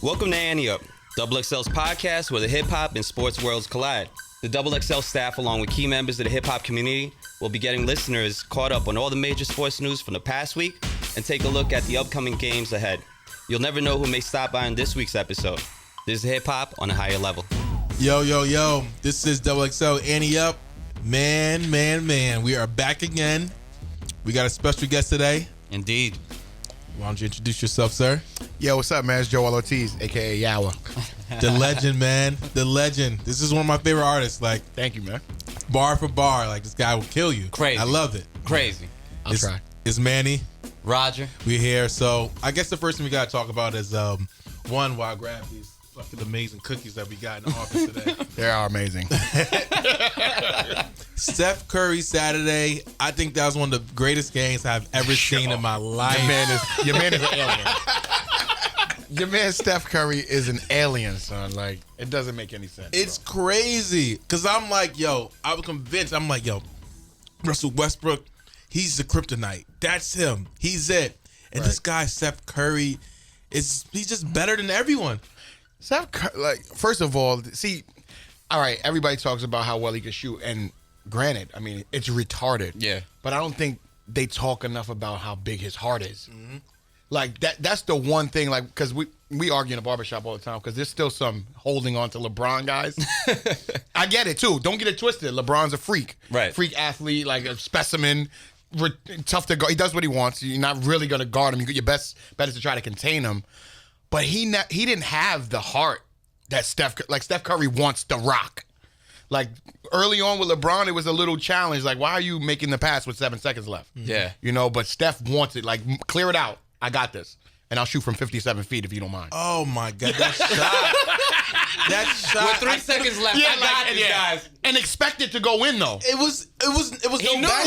Welcome to Ante Up, XXL's podcast where the hip-hop and sports worlds collide. The XXL staff, along with key members of the hip-hop community, will be getting listeners caught up on all the major sports news from the past week and take a look at the upcoming games ahead. You'll never know who may stop by on this week's episode. This is hip-hop on a higher level. Yo. This is XXL Ante Up. Man. We are back again. We got a special guest today. Indeed. Why don't you introduce yourself, sir? Yo, what's up, man? It's Joell Ortiz, a.k.a. Yawa. The legend, man. The legend. This is one of my favorite artists. Like, Thank you, man. bar for bar. Like, this guy will kill you. Crazy. I love it. Crazy. I'll try. It's Manny. Roger. We're here. So, I guess the first thing we got to talk about is, one, while I grab these fucking amazing cookies that we got in the office today. They are amazing. Steph Curry Saturday. I think that was one of the greatest games I've ever seen in my life. Your man is an alien. Your man Steph Curry is an alien, son. Like, it doesn't make any sense. It's crazy. Because I'm like, I was convinced. I'm like, Russell Westbrook, he's the kryptonite. That's him. He's it. And This guy, Steph Curry, he's just better than everyone. Steph Curry, like, first of all, all right, everybody talks about how well he can shoot. And granted, I mean, it's retarded. Yeah. But I don't think they talk enough about how big his heart is. Mm-hmm. Like, that's the one thing, like, because we argue in the barbershop all the time because there's still some holding on to LeBron guys. I get it, too. Don't get it twisted. LeBron's a freak. Right. Freak athlete, like a specimen, tough to guard. He does what he wants. You're not really going to guard him. Your best bet is to try to contain him. But he didn't have the heart that Steph Curry wants to rock. Like, early on with LeBron, it was a little challenge. Like, why are you making the pass with 7 seconds left? Yeah. You know, but Steph wants it. Like, clear it out. I got this. And I'll shoot from 57 feet if you don't mind. Oh, my God. That shot. With 3 seconds left, I got these guys. And expect it to go in, though. It was no doubt.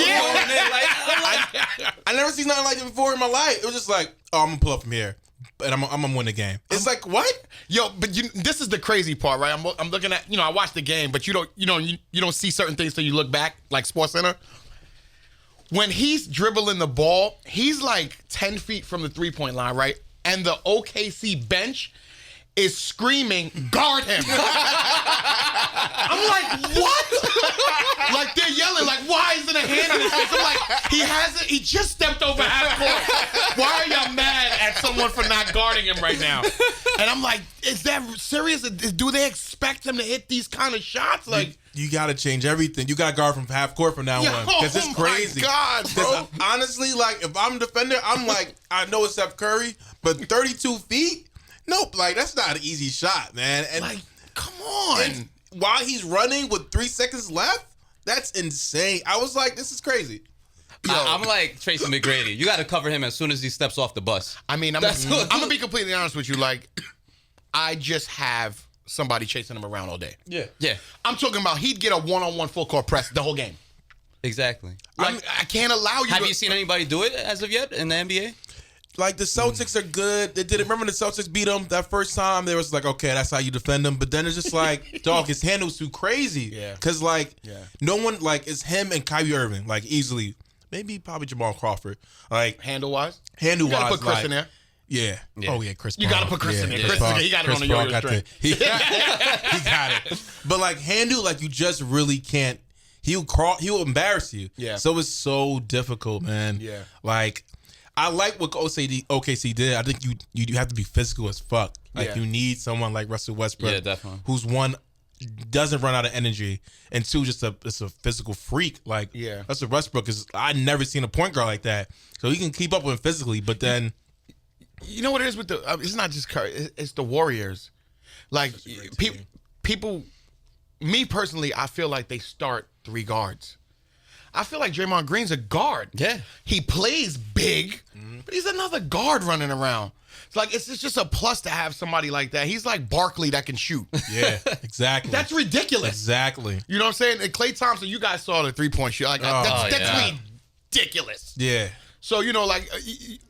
I never seen nothing like it before in my life. It was just like, I'm going to pull up from here. And I'm gonna win the game. It's like, what? Yo, but this is the crazy part, right? I'm looking at, I watched the game, but you don't see certain things till you look back, like SportsCenter. When he's dribbling the ball, he's like 10 feet from the 3-point line, right? And the OKC bench is screaming, guard him. I'm like, what? Like, they're yelling, like, why isn't a hand in his face? I'm like, he just stepped over half court. Why are y'all mad at someone for not guarding him right now? And I'm like, is that serious? Do they expect him to hit these kind of shots? Like, you got to change everything. You got to guard from half court from now on. Because it's crazy. Oh, my God, bro. Honestly, like, if I'm a defender, I'm like, I know it's Steph Curry, but 32 feet? Nope, like, that's not an easy shot, man. And like, come on. And while he's running with 3 seconds left, that's insane. I was like, this is crazy. I'm like Tracy McGrady. You got to cover him as soon as he steps off the bus. I mean, I'm going to be completely honest with you. Like, I just have somebody chasing him around all day. Yeah. I'm talking about he'd get a one-on-one full court press the whole game. Exactly. Like, I can't allow you Have you seen anybody do it as of yet in the NBA? Like, the Celtics are good. They did it. Remember the Celtics beat them that first time? They was like, okay, that's how you defend them. But then it's just like, dog, his handle's too crazy. Yeah. Because, no one, it's him and Kyrie Irving, easily. Maybe probably Jamal Crawford. Like, handle-wise? Handle-wise. You got to put Chris in there. Yeah. Oh, yeah, Chris Paul. You got to put Chris in there. Chris Chris, he got it on the yo-yo string. He got it. But, handle, you just really can't. He'll embarrass you. Yeah. So it's so difficult, man. Yeah. I like what OKC did. I think you have to be physical as fuck. You need someone like Russell Westbrook. Yeah, definitely. Who's one, doesn't run out of energy, and two, just a physical freak. Russell Westbrook I never seen a point guard like that. So he can keep up with him physically, but then. You know what it is with it's not just Curry, it's the Warriors. Like, people, me personally, I feel like they start 3 guards. I feel like Draymond Green's a guard. Yeah. He plays big, but he's another guard running around. It's just a plus to have somebody like that. He's like Barkley that can shoot. Yeah, exactly. That's ridiculous. Exactly. You know what I'm saying? And Klay Thompson, you guys saw the 3-point shot. That's ridiculous. Yeah. So, all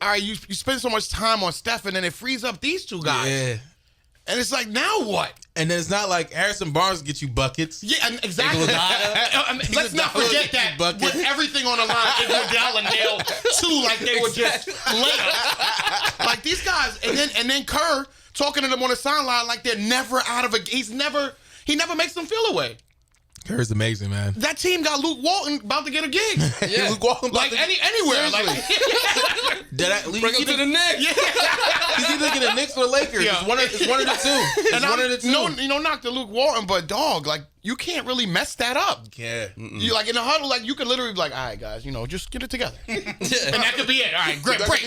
right, you spend so much time on Steph, and then it frees up these two guys. Yeah. And it's like, now what? And then it's not like Harrison Barnes get you buckets. Yeah, exactly. Let's not forget that with everything on the line, Iguodala nailed 2 like they were just layups. Like, these guys, and then Kerr, talking to them on the sideline like they're never out of a. He never makes them feel away. Curry's amazing, man. That team got Luke Walton about to get a gig. Yeah. Luke Walton Like anywhere. Like, Bring him to the Knicks. He's either getting the Knicks or the Lakers. Yeah. It's one of the two. It's one of the two. No, knock to Luke Walton, but dog, like you can't really mess that up. Yeah. You like in a huddle, like you could literally be like, all right, guys, just get it together, and that could be it. All right, great, break.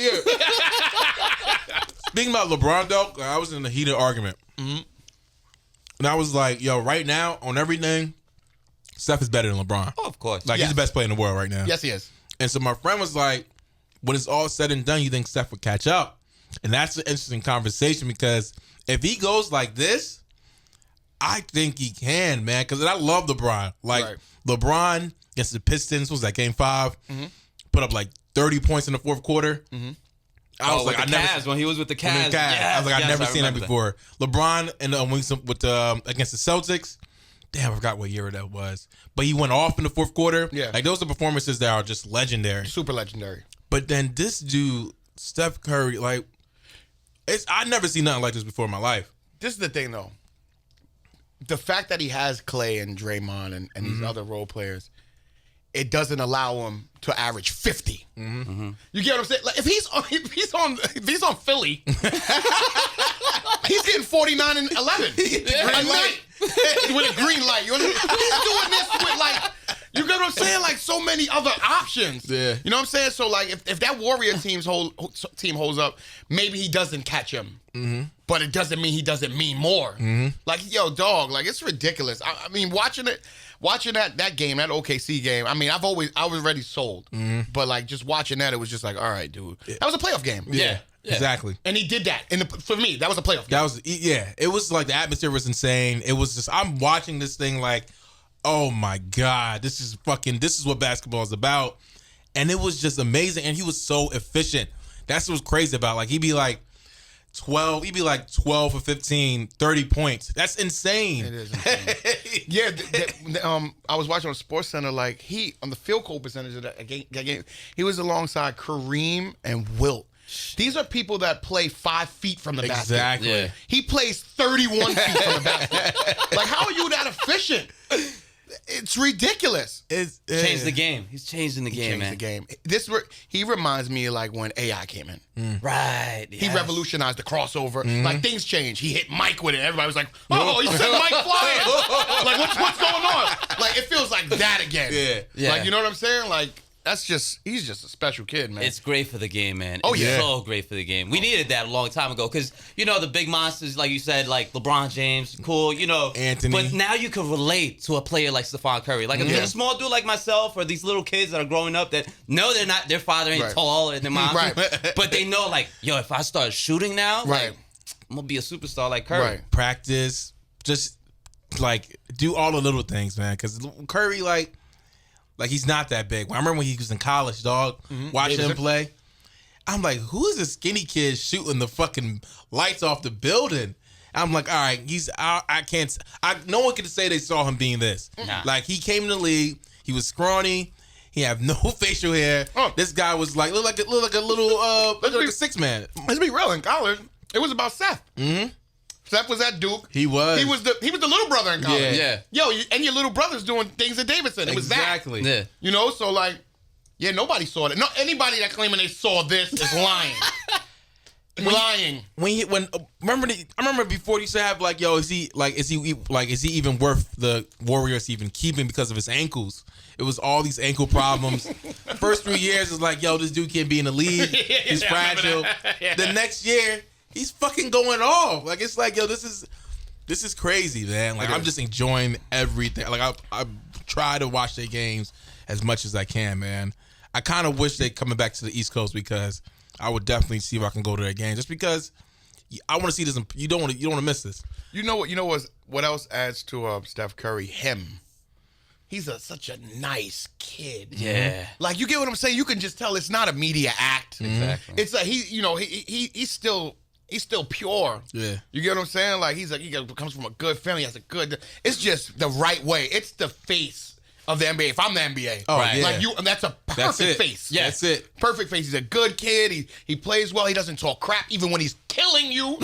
Speaking about LeBron, though, I was in a heated argument, and I was like, "Yo, right now on everything, Steph is better than LeBron. Oh, of course. Like Yes. he's the best player in the world right now. Yes, he is. And so my friend was like, when it's all said and done, you think Steph would catch up? And that's an interesting conversation because if he goes like this, I think he can, man. Because I love LeBron. Like Right. LeBron against the Pistons, what was that, game 5? Put up like 30 points in the fourth quarter. I was with like, the Cavs, when he was with the Cavs. I was like, I've never seen that remember before. LeBron and with against the Celtics. Damn, I forgot what year that was. But he went off in the fourth quarter. Yeah. Like those are performances that are just legendary. Super legendary. But then this dude, Steph Curry, like, I never seen nothing like this before in my life. This is the thing, though. The fact that he has Clay and Draymond and these other role players, it doesn't allow him to average 50. You get what I'm saying? Like if he's on Philly, he's getting 49 and 11 a night with a green light. He's doing this with like. You get what I'm saying? Like so many other options. Yeah. You know what I'm saying? So like if that Warrior team holds up, maybe he doesn't catch him. But it doesn't mean he doesn't mean more. Like, yo, dog, like it's ridiculous. I mean, watching that game, that OKC game, I mean, I was already sold. But like just watching that, it was just like, all right, dude. That was a playoff game. Yeah. Exactly. And he did that. For me, that was a playoff game. That was, it was like the atmosphere was insane. It was just, I'm watching this thing like, oh my God, this is what basketball is about. And it was just amazing. And he was so efficient. That's what was crazy about. Like, he'd be like 12 or 15, 30 points. That's insane. It is insane. Yeah, I was watching on SportsCenter, like, on the field goal percentage of that game, he was alongside Kareem and Wilt. These are people that play 5 feet from the basket. Exactly. Yeah. He plays 31 feet from the basket. Like, how are you that efficient? It's ridiculous. Changed the game. He's changing the game, man. The game. He reminds me of like when AI came in. Right. He revolutionized the crossover. Like things changed. He hit Mike with it. Everybody was like, "Oh, he sent Mike flying!" Like what's going on? Like it feels like that again. Yeah. Like you know what I'm saying? Like he's just a special kid, man. It's great for the game, man. Oh, It's yeah. so great for the game. We needed that a long time ago because, the big monsters, like you said, like LeBron James, cool, Anthony. But now you can relate to a player like Stephon Curry. Like, if you're a small dude like myself or these little kids that are growing up that know their father ain't Right. tall and their mom, Right. but they know, like, yo, if I start shooting now, Right. like, I'm going to be a superstar like Curry. Right. Practice, just like do all the little things, man. Because Curry, like he's not that big. I remember when he was in college, dog, watching him play. I'm like, who is this skinny kid shooting the fucking lights off the building? I'm like, all right, no one can say they saw him being this. Nah. Like, he came in the league, he was scrawny, he had no facial hair. Oh. This guy was like, look like a little, like a 6-man. Let's be real. In college, it was about Seth. Seth was at Duke. He was. He was the little brother in college. Yeah. Yo, and your little brother's doing things at Davidson. It was Exactly. Yeah. that. So like, yeah, nobody saw that. No, anybody that claiming they saw this is lying. Lying. I remember before he used to have like, yo, is he even worth the Warriors even keeping because of his ankles? It was all these ankle problems. First 3 years is like, yo, this dude can't be in the league. He's fragile. Yeah. The next year, he's fucking going off. Like, it's like, yo, this is crazy, man. Like, I'm just enjoying everything. Like, I try to watch their games as much as I can, man. I kind of wish they coming back to the East Coast because I would definitely see if I can go to their game just because I want to see this. You don't want to miss this. You know what else adds to Steph Curry? Him. He's such a nice kid. Yeah. Like, you get what I'm saying? You can just tell it's not a media act. Exactly. It's like he's still pure. Yeah. You get what I'm saying? Like he comes from a good family, has a good. It's just the right way. It's the face of the NBA. If I'm the NBA, Oh, Right. yeah. like that's a perfect face. Yeah. That's it. Perfect face. He's a good kid. He plays well. He doesn't talk crap even when he's killing you.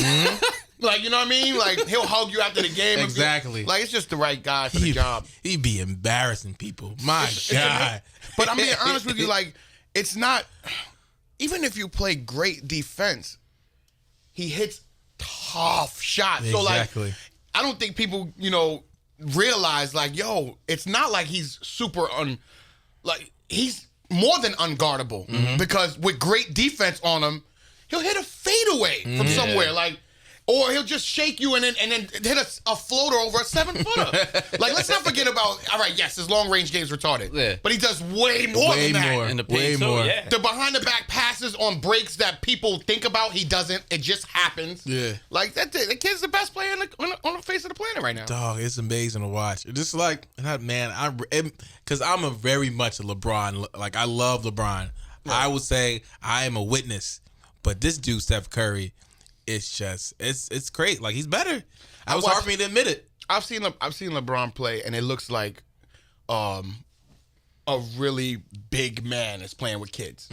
Like, you know what I mean? Like, he'll hug you after the game. Exactly. Like, it's just the right guy for the job. He'd be embarrassing people. My God. But I'm being honest with you, like, it's not, even if you play great defense, he hits tough shots. Exactly. So, like, I don't think people, realize, like, yo, it's not like he's super he's more than unguardable. Because with great defense on him, he'll hit a fadeaway from somewhere, like, or he'll just shake you and then hit a floater over a 7-footer. Like, let's not forget about. All right, yes, his long range game's retarded, but he does way more than that. In the paint, too, yeah. The behind the back passes on breaks that people think about, he doesn't. It just happens. Yeah, like that. The kid's the best player on the face of the planet right now. Dog, it's amazing to watch. Just like that, man. Because I'm a very much a LeBron. Like, I love LeBron. Yeah. I would say I am a witness, but this dude, Steph Curry. It's just it's great. Like, he's better. It was hard for me to admit it. I've seen LeBron play, and it looks like a really big man is playing with kids.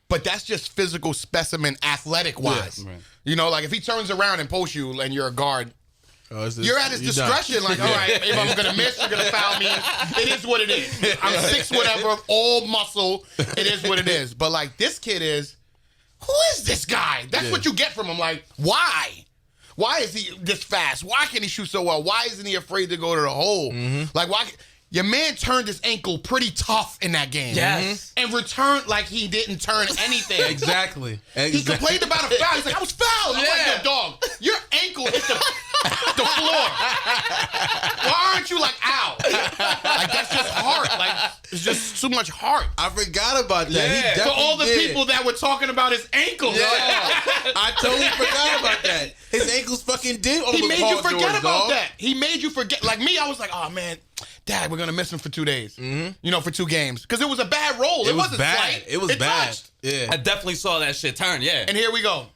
But that's just physical specimen, athletic wise. Yeah, right. Like, if he turns around and posts you, and you're a guard. You're at his discretion. Like, all right, if I'm gonna miss, you're gonna foul me. It is what it is. I'm 6 whatever, all muscle. It is what it is. But, like, this kid is. Who is this guy? That's what you get from him. Like, why? Why is he this fast? Why can he shoot so well? Why isn't he afraid to go to the hole? Like, why? Your man turned his ankle pretty tough in that game. Yes. And returned like he didn't turn anything. Exactly. He complained about a foul. He's like, I was fouled. I'm like, yo, dog, your ankle hit the floor. Why aren't you like, ow? Like, that's just heart. Like, it's just too much heart. I forgot about that. Yeah. So all the people that were talking about his ankle. Yeah. I totally forgot about that. His ankles fucking did almost. He made you forget doors, about dog. that. He made you forget. Like me, I was like, oh, man, Dad, we're going to miss him for 2 days. For 2 games. Because it was a bad roll. It wasn't bad. slight. It was bad. Touched. Yeah. I definitely saw that shit turn, yeah. And here we go.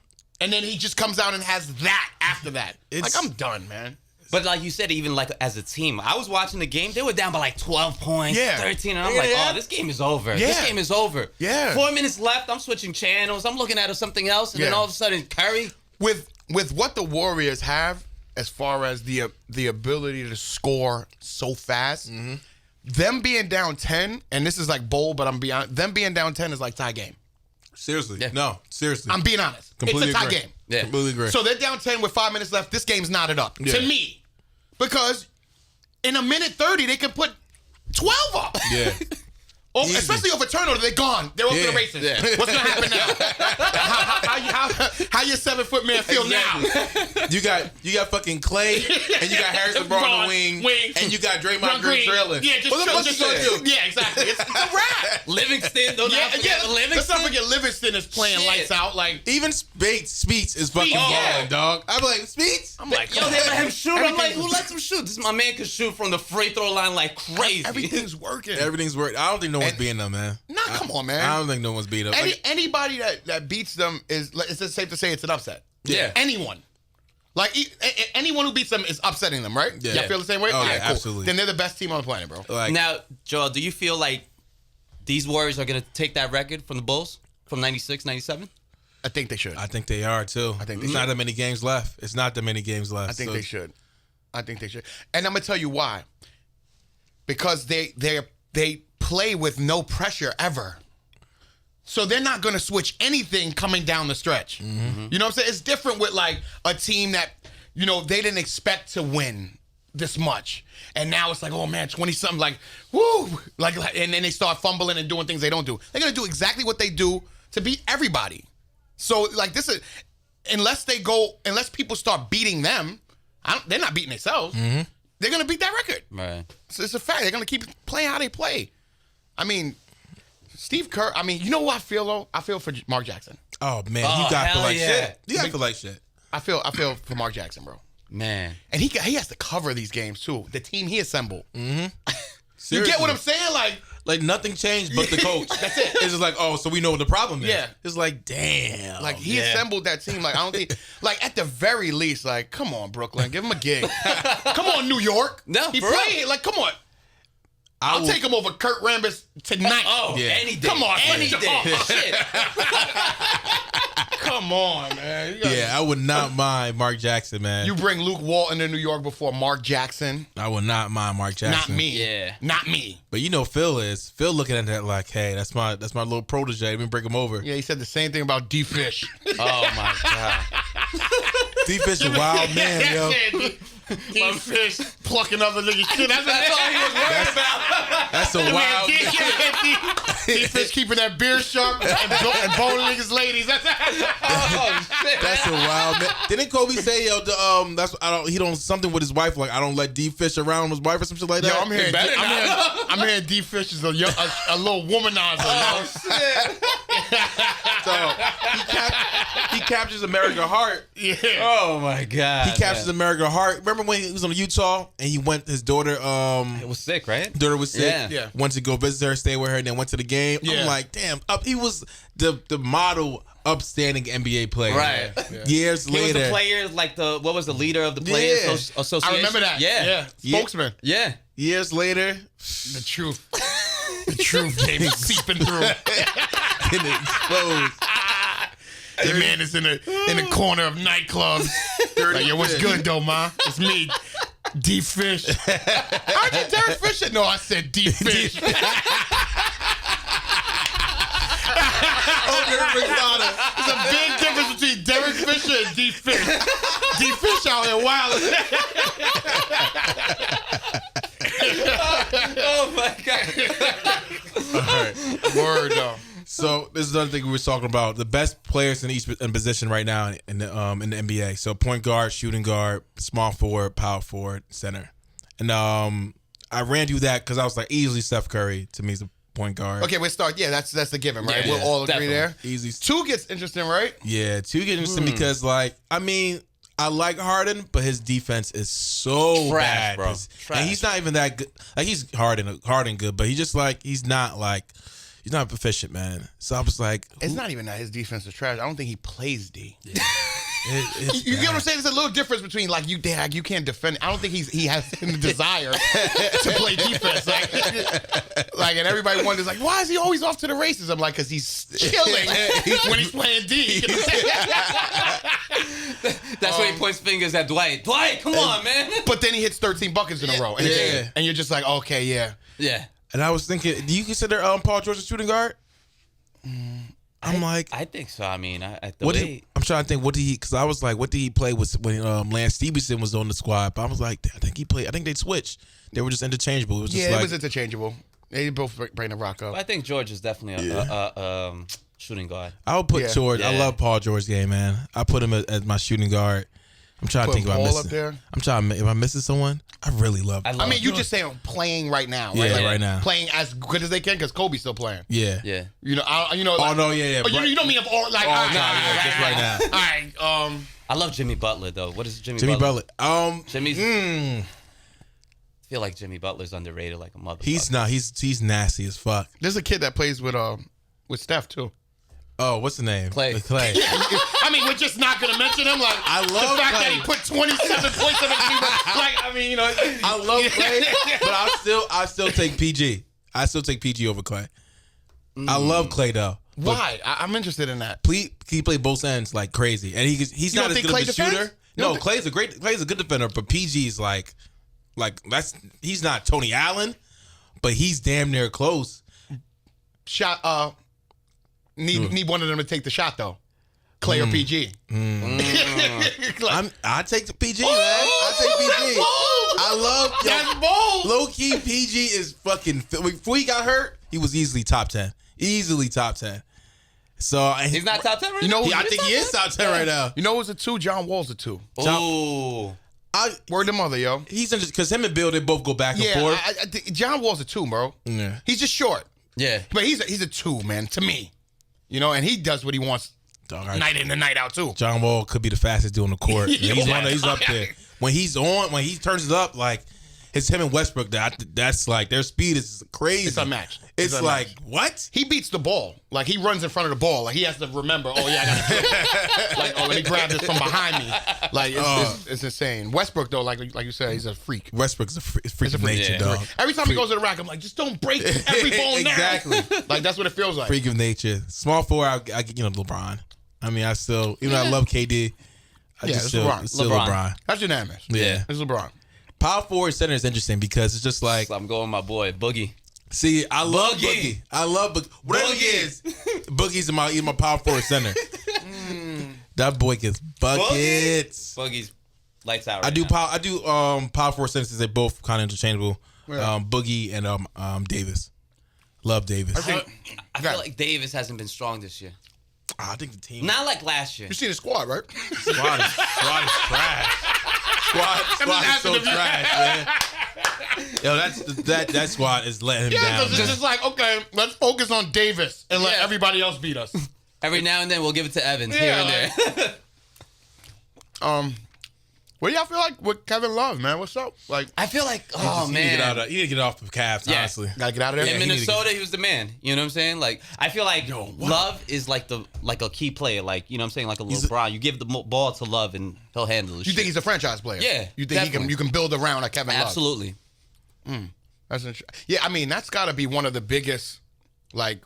And then he just comes out and has that after that. Like, I'm done, man. But like you said, even like as a team, I was watching the game. They were down by like 12 points, 13, and I'm like, oh, this game is over. Yeah. This game is over. Yeah. 4 minutes left. I'm switching channels. I'm looking at something else, and then all of a sudden, Curry. With what the Warriors have, as far as the ability to score so fast, them being down 10, and this is like bold, but I'm beyond. Them being down 10 is like tie game. Seriously. Yeah. No, seriously. I'm being honest. Completely it's a tie agree. game. Yeah. Completely agree. So they're down 10 with 5 minutes left. This game's knotted up. Yeah. To me. Because in a minute 30, they can put 12 up. Yeah. Especially over turnover, they're gone. They're off to the races. Yeah. What's going to happen now? How your 7-foot man feel now? You got fucking Clay, and you got Harrison Barnes on the wing, and you got Draymond Green trailing. Yeah, what the fuck you gonna do? Yeah, exactly. It's a wrap. Livingston, Livingston. Let's not forget Livingston is playing lights out. Like, even Speets is fucking balling, dog. I'm like, Speets? I'm like, yo, they let him shoot. I'm like, who lets him shoot? This is my man can shoot from the free throw line like crazy. Everything's working. Everything's working. I don't think no one's beating them, man. Nah, come on, man. I don't think no one's beating them. Anybody that beats them it's just safe to say it's an upset. Yeah. Anyone. Like, anyone who beats them is upsetting them, right? Yeah. Y'all feel the same way? Oh, All right, yeah, cool. absolutely. Then they're the best team on the planet, bro. Like, now, Joel, do you feel like these Warriors are going to take that record from the Bulls from 96, 97? I think they should. I think they are, too. I think they It's should. not that many games left. It's not that many games left. I think they should. I think they should. And I'm going to tell you why. Because they play with no pressure ever. So they're not going to switch anything coming down the stretch. Mm-hmm. You know what I'm saying? It's different with like a team that, they didn't expect to win this much. And now it's like, oh man, 20-something, like, woo. Like, and then they start fumbling and doing things they don't do. They're going to do exactly what they do to beat everybody. So like this is, unless people start beating them, they're not beating themselves. Mm-hmm. They're going to beat that record. Right. So it's a fact. They're going to keep playing how they play. I mean, Steve Kerr, you know what I feel, though? I feel for Mark Jackson. Oh, man. You got to feel like shit. You got to to feel like shit. I feel for Mark Jackson, bro. Man. And he has to cover these games, too. The team he assembled. Mm-hmm. You get what I'm saying? Like nothing changed but the coach. That's it. It's just like, oh, so we know what the problem is. Yeah. It's like, damn. Like, he assembled that team. Like, I don't think, like, at the very least, like, come on, Brooklyn, give him a gig. Come on, New York. No, he for played. real. Like, come on. I'll take him over Kurt Rambis tonight. Oh, yeah. any day. Come on, any day. Shit. Come on, man. Yeah, I would not mind Mark Jackson, man. You bring Luke Walton to New York before Mark Jackson. I would not mind Mark Jackson. Not me. Yeah. Not me. But you know Phil looking at that like, hey, that's my little protege. Let me bring him over. Yeah, he said the same thing about D-Fish. Oh my God. D-Fish a wild man, yo. D-Fish plucking other niggas' shit. That's all he was worried about. That's a wild man. D-Fish keeping that beard sharp and boning niggas' ladies. Oh shit. That's a wild man. Didn't Kobe say, yo, he don't something with his wife, like I don't let D-Fish around his wife or some shit like that? Yo, I'm hearing D-Fish is a little womanizer. Oh shit. So he captures America's heart. Yeah. Oh my God. He captures America's heart. Remember when he was on Utah and he went? His daughter, It was sick, right? daughter was sick. Yeah. Went to go visit her, stay with her, and then went to the game. Yeah. I'm like, damn. He was the model, upstanding NBA player. Right. Yeah. Years He later, was the player, like what was the leader of the Players Association? I remember that. Yeah. Spokesman. Yeah. years later, The truth. The truth came seeping through. and it exposed. The man is in the corner of nightclubs. Like, yo, what's good though, ma? It's me, D-Fish. I did Derek Fisher. No, I said D-Fish. There's a big difference between Derek Fisher and D-Fish. D-Fish out here wilding. Oh my God. All right. Word though. So this is another thing we were talking about: the best players in each position right now in the NBA. So point guard, shooting guard, small forward, power forward, center. And I ran through that because I was like, easily Steph Curry to me is a point guard. Okay, we'll start. Yeah, that's the given, right? Yeah, We'll all agree definitely. there. Easy. 2 gets interesting, right? Yeah, 2 get interesting because I like Harden, but his defense is so Trash, bad, bro. And he's not even that good. Like he's Harden good, but he's not proficient, man. So I was like, It's not even that his defense is trash. I don't think he plays D. Yeah. It's You get what I'm bad. saying? There's a little difference between like you can't defend. I don't think he has the desire to play defense. Like, and everybody wonders like, why is he always off to the races? I'm like, because he's chilling when he's playing D. That's when he points fingers at Dwight. Dwight, come on, man. But then he hits 13 buckets in a row, and, Yeah. and you're just like, okay, yeah. Yeah. And I was thinking, do you consider Paul George a shooting guard? I'm like, I think so. I mean, at the what way. I'm trying to think, because I was like, what did he play with when Lance Stevenson was on the squad? But I was like, I think they switched. They were just interchangeable. It was just Yeah, like, it was interchangeable. They both bring the rock up. I think George is definitely a shooting guard. I would put Yeah. George. I Yeah. love Paul George's game, man. I put him as my shooting guard. I'm trying to Put think if I'm Paul missing. up there? I'm trying. If I'm missing someone, I really love. I I mean, you George. just saying playing right now, right? Yeah, Like, right now. Playing as good as they can because Kobe's still playing. Yeah. Yeah. You know, Oh like, no, yeah. Oh, you don't mean of all like Oh, all right, no, all yeah, just right now. All right, I love Jimmy Butler though. What is Jimmy Jimmy Butler? Butler. Jimmy's. mm, I feel like Jimmy Butler's underrated like a motherfucker. he's not. He's nasty as fuck. there's a kid that plays with Steph too. Oh, what's the name? Clay. Clay. I mean, we're just not gonna mention him. Like I love the fact Clay. that he put 27 points on the team. Like, I mean, you know, I love Clay, but I still take PG. I still take PG over Clay. I love Clay though. Why? I'm interested in that. He played both ends like crazy, and he's You not don't as think good Clay of a defends? shooter. You don't No, Clay's a good defender, but PG's like he's not Tony Allen, but he's damn near close. Shot. Need one of them to take the shot though. Clay or PG. I take the PG, man. I take PG. I love That's bold. low key. PG is fucking. Before he got hurt, he was easily top 10. Easily top 10. So He's not top 10 right You know now? who- I think he is top 10 right now. You know who's a 2? John Wall's a 2. Ooh. Word to mother, yo. He's because him and Bill, they both go back and Yeah, forth. I think John Wall's a 2, bro. Yeah. He's just short, Yeah. but he's a 2, man. To me, you know, and he does what he wants Dog, I- night in and night out too. John Wall could be the fastest dude on the court. Yeah, He's up there. When he's on, when he turns it up, like it's him and Westbrook. That's like their speed is crazy. It's unmatched. It's It's like unmatched. what? He beats the ball. Like, he runs in front of the ball. Like, he has to remember, oh, yeah, I got to like, oh, let me grab this from behind me. Like, it's insane. Westbrook, though, like you said, he's a freak. Westbrook's a freak He's a of freak. nature, Yeah. dog. Every time he goes to the rack, I'm like, just don't break every ball now. Exactly. Like, that's what it feels like. Freak of nature. Small forward, I get LeBron. I mean, I still, even though I love KD, it's LeBron. It's still LeBron. That's unanimous. Yeah. It's LeBron. Power forward center is interesting because it's just like, So I'm going with my boy Boogie. see, I love Boogie. I love Boogie. Whatever he is, Boogie's in my power forward center. That boy gets buckets. Boogie's lights out. I Right do now. power forward centers since they both kind of interchangeable. Yeah. Boogie and Davis. Love Davis. I feel like Davis hasn't been strong this year. I think the team. Not like last year. You see the squad, right? Squad is trash. Squad is so trash, man. Yo, that squad is letting him Yeah, down. because it's just like, okay, let's focus on Davis and let everybody else beat us. Every now and then we'll give it to Evans here and there. What do y'all feel like with Kevin Love, man? What's up? Like, I feel like, You need to get off the Cavs, Yeah. honestly. gotta get out of there. in he need to Minnesota, he was the man. You know what I'm saying? Like, I feel like Love is like a key player. Like, you know what I'm saying? Like a LeBron. You give the ball to Love and he'll handle it. You think he's a franchise player? Yeah, You think definitely. you can build around like Kevin Love? Absolutely. That's yeah. I mean, that's got to be one of the biggest, like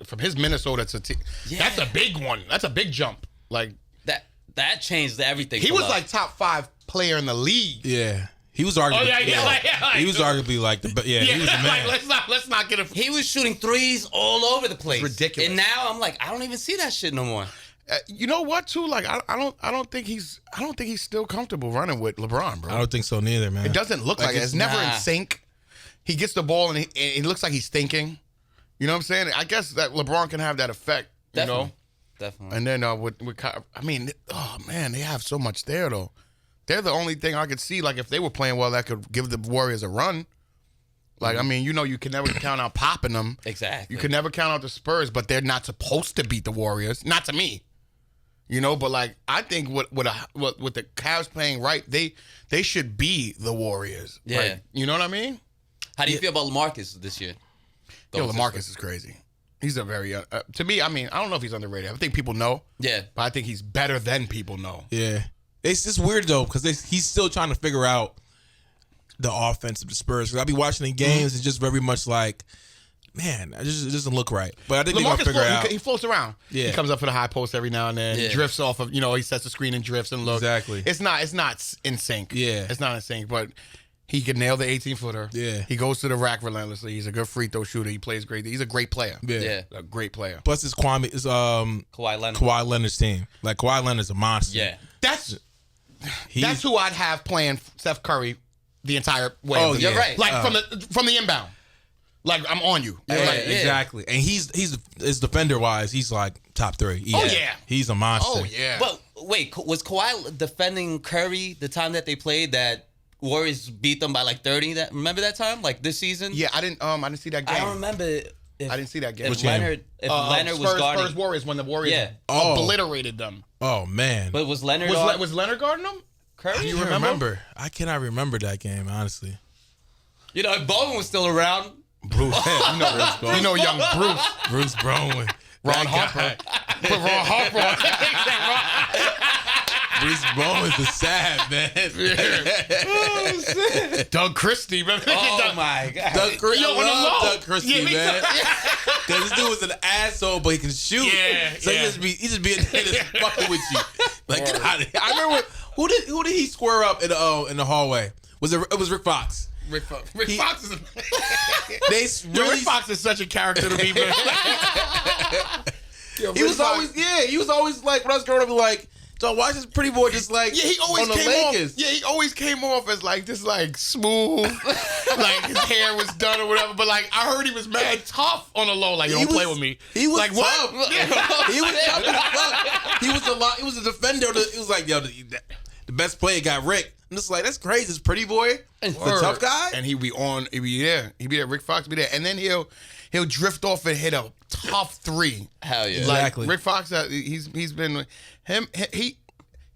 from his Minnesota to Yeah. that's a big one. That's a big jump. Like That changed everything. he for was Love. like top 5 player in the league. Yeah. He was arguably, he was arguably like the, he was the man. Like, let's not get it. He was shooting threes all over the place. Ridiculous. And now I'm like, I don't even see that shit no more. You know what? Too like I don't think he's still comfortable running with LeBron, bro. I don't think so neither, man. It doesn't look like it. It's never in sync. He gets the ball and he looks like he's thinking. You know what I'm saying? I guess that LeBron can have that effect. Definitely. You know. Definitely. And then with I mean, oh man, they have so much there though. They're the only thing I could see, like if they were playing well, that could give the Warriors a run. Like, I mean, you can never count out popping them. Exactly. You can never count out the Spurs, but they're not supposed to beat the Warriors. Not to me. You know, but like I think with the Cavs playing right, they should be the Warriors. Yeah. Like, you know what I mean? How do you feel about LaMarcus this year? Yo, LaMarcus is crazy. He's a very to me. I mean, I don't know if he's underrated. I think people know. Yeah. But I think he's better than people know. Yeah. It's just weird, though, because he's still trying to figure out the offense of the Spurs. Because I'll be watching the games and just very much like, man, it doesn't look right. But I think they're going to figure it out. He floats around. Yeah. He comes up for the high post every now and then. Yeah. He drifts off of, he sets the screen and drifts and looks. Exactly. It's not in sync. Yeah. It's not in sync, but he can nail the 18-footer. Yeah. He goes to the rack relentlessly. He's a good free throw shooter. He plays great. He's a great player. Yeah. A great player. Plus, it's Kawhi Leonard. Kawhi Leonard's team. Like, Kawhi Leonard's a monster. Yeah. That's who I'd have playing Steph Curry the entire way. Oh, You're yeah. right. Like from the inbound. Like, I'm on you. Yeah, Like, exactly. And he's defender wise, he's like top 3. Oh, yeah. He's a monster. Oh, yeah. But wait, was Kawhi defending Curry the time that they played that Warriors beat them by like 30? Remember that time? Like this season? Yeah, I didn't see that game. I don't remember. If, I didn't see that game. If Leonard was guarding. Spurs Warriors when the Warriors Yeah. obliterated them. Oh, man. But was Leonard Was Leonard guarding them? Curry? Do you remember? I cannot remember that game, honestly. You know, if Bowen was still around. Bruce. You know young Bruce. Bruce Brown. Ron Harper. Put Ron Harper on. Bruce Brown is the sad, man. Doug Christie. Remember? Oh, my God. Doug Christie. Yo, I on the love low. Doug Christie, Yeah, me man. too. Because this dude was an asshole, but he can shoot. Yeah, so yeah. he just be in there just fucking with you. Like, get out of here. I remember who did he square up in the hallway? It was Rick Fox. Rick Fox is Rick Fox is such a character to me, man. He was always like, when I was growing up, like, so watch this pretty boy just like, Yeah, he always on the came Lakers. off. Yeah, he always came off as like this, like smooth, like his hair was done or whatever. But like I heard he was mad tough on the low. Like, you don't play with me. He was like tough. what? He was tough as fuck. He was a lot. He was a defender. He was like, yo, the best player got Rick. I'm just like, that's crazy. This pretty boy, the tough guy, and he'd be there. He'd be there. Rick Fox be there, and then he'll drift off and hit a tough 3. Hell yeah. Exactly. Like Rick Fox, he's been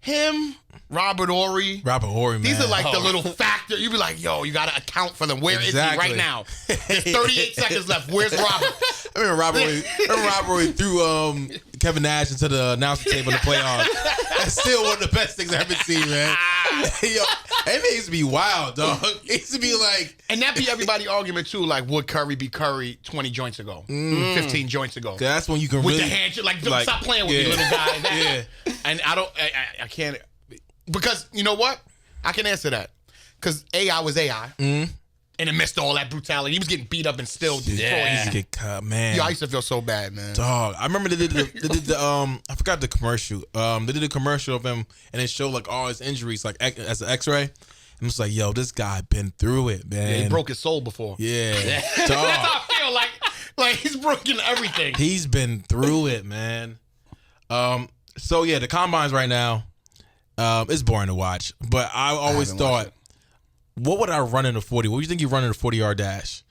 him, Robert Horry. man. These are like the little factor. You'd be like, yo, you got to account for them. Where is he Exactly. right now? There's 38 seconds left. Where's Robert? I remember Robert Horry threw Kevin Nash into the announcer table in the playoffs. That's still one of the best things I've ever seen, man. Yo, it used to be wild, dog. It used to be like, and that be everybody argument too. Like, would Curry be Curry 20 joints ago, 15 joints ago? That's when you can with really the handshake. Like, stop playing with me, little guy. And I can't, because you know what? I can answer that because AI was AI. And it missed all that brutality. He was getting beat up and still destroyed. He used to get cut, man. Yo, I used to feel so bad, man. Dog, I remember they did the I forgot the commercial. They did a commercial of him and it showed like all his injuries like as an X-ray. And it's like, yo, this guy been through it, man. Yeah, he broke his soul before. Yeah, dog. That's how I feel. Like he's broken everything. He's been through it, man. So yeah, the combines right now, it's boring to watch. But I always thought, what would I run in a 40? What do you think you run in a 40-yard dash?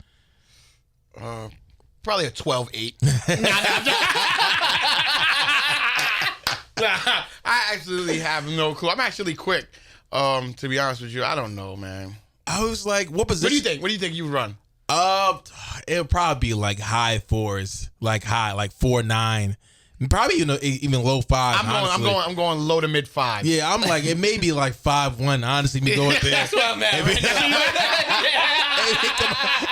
Probably a 12.8. I absolutely have no clue. I'm actually quick. To be honest with you, I don't know, man. I was like, what position? What do you think you would run? It'll probably be like high fours, like 4.9. Probably even low 5. I'm going low to mid 5. Yeah, I'm like, it may be like 5'1". Honestly, me going there. That's what I'm at.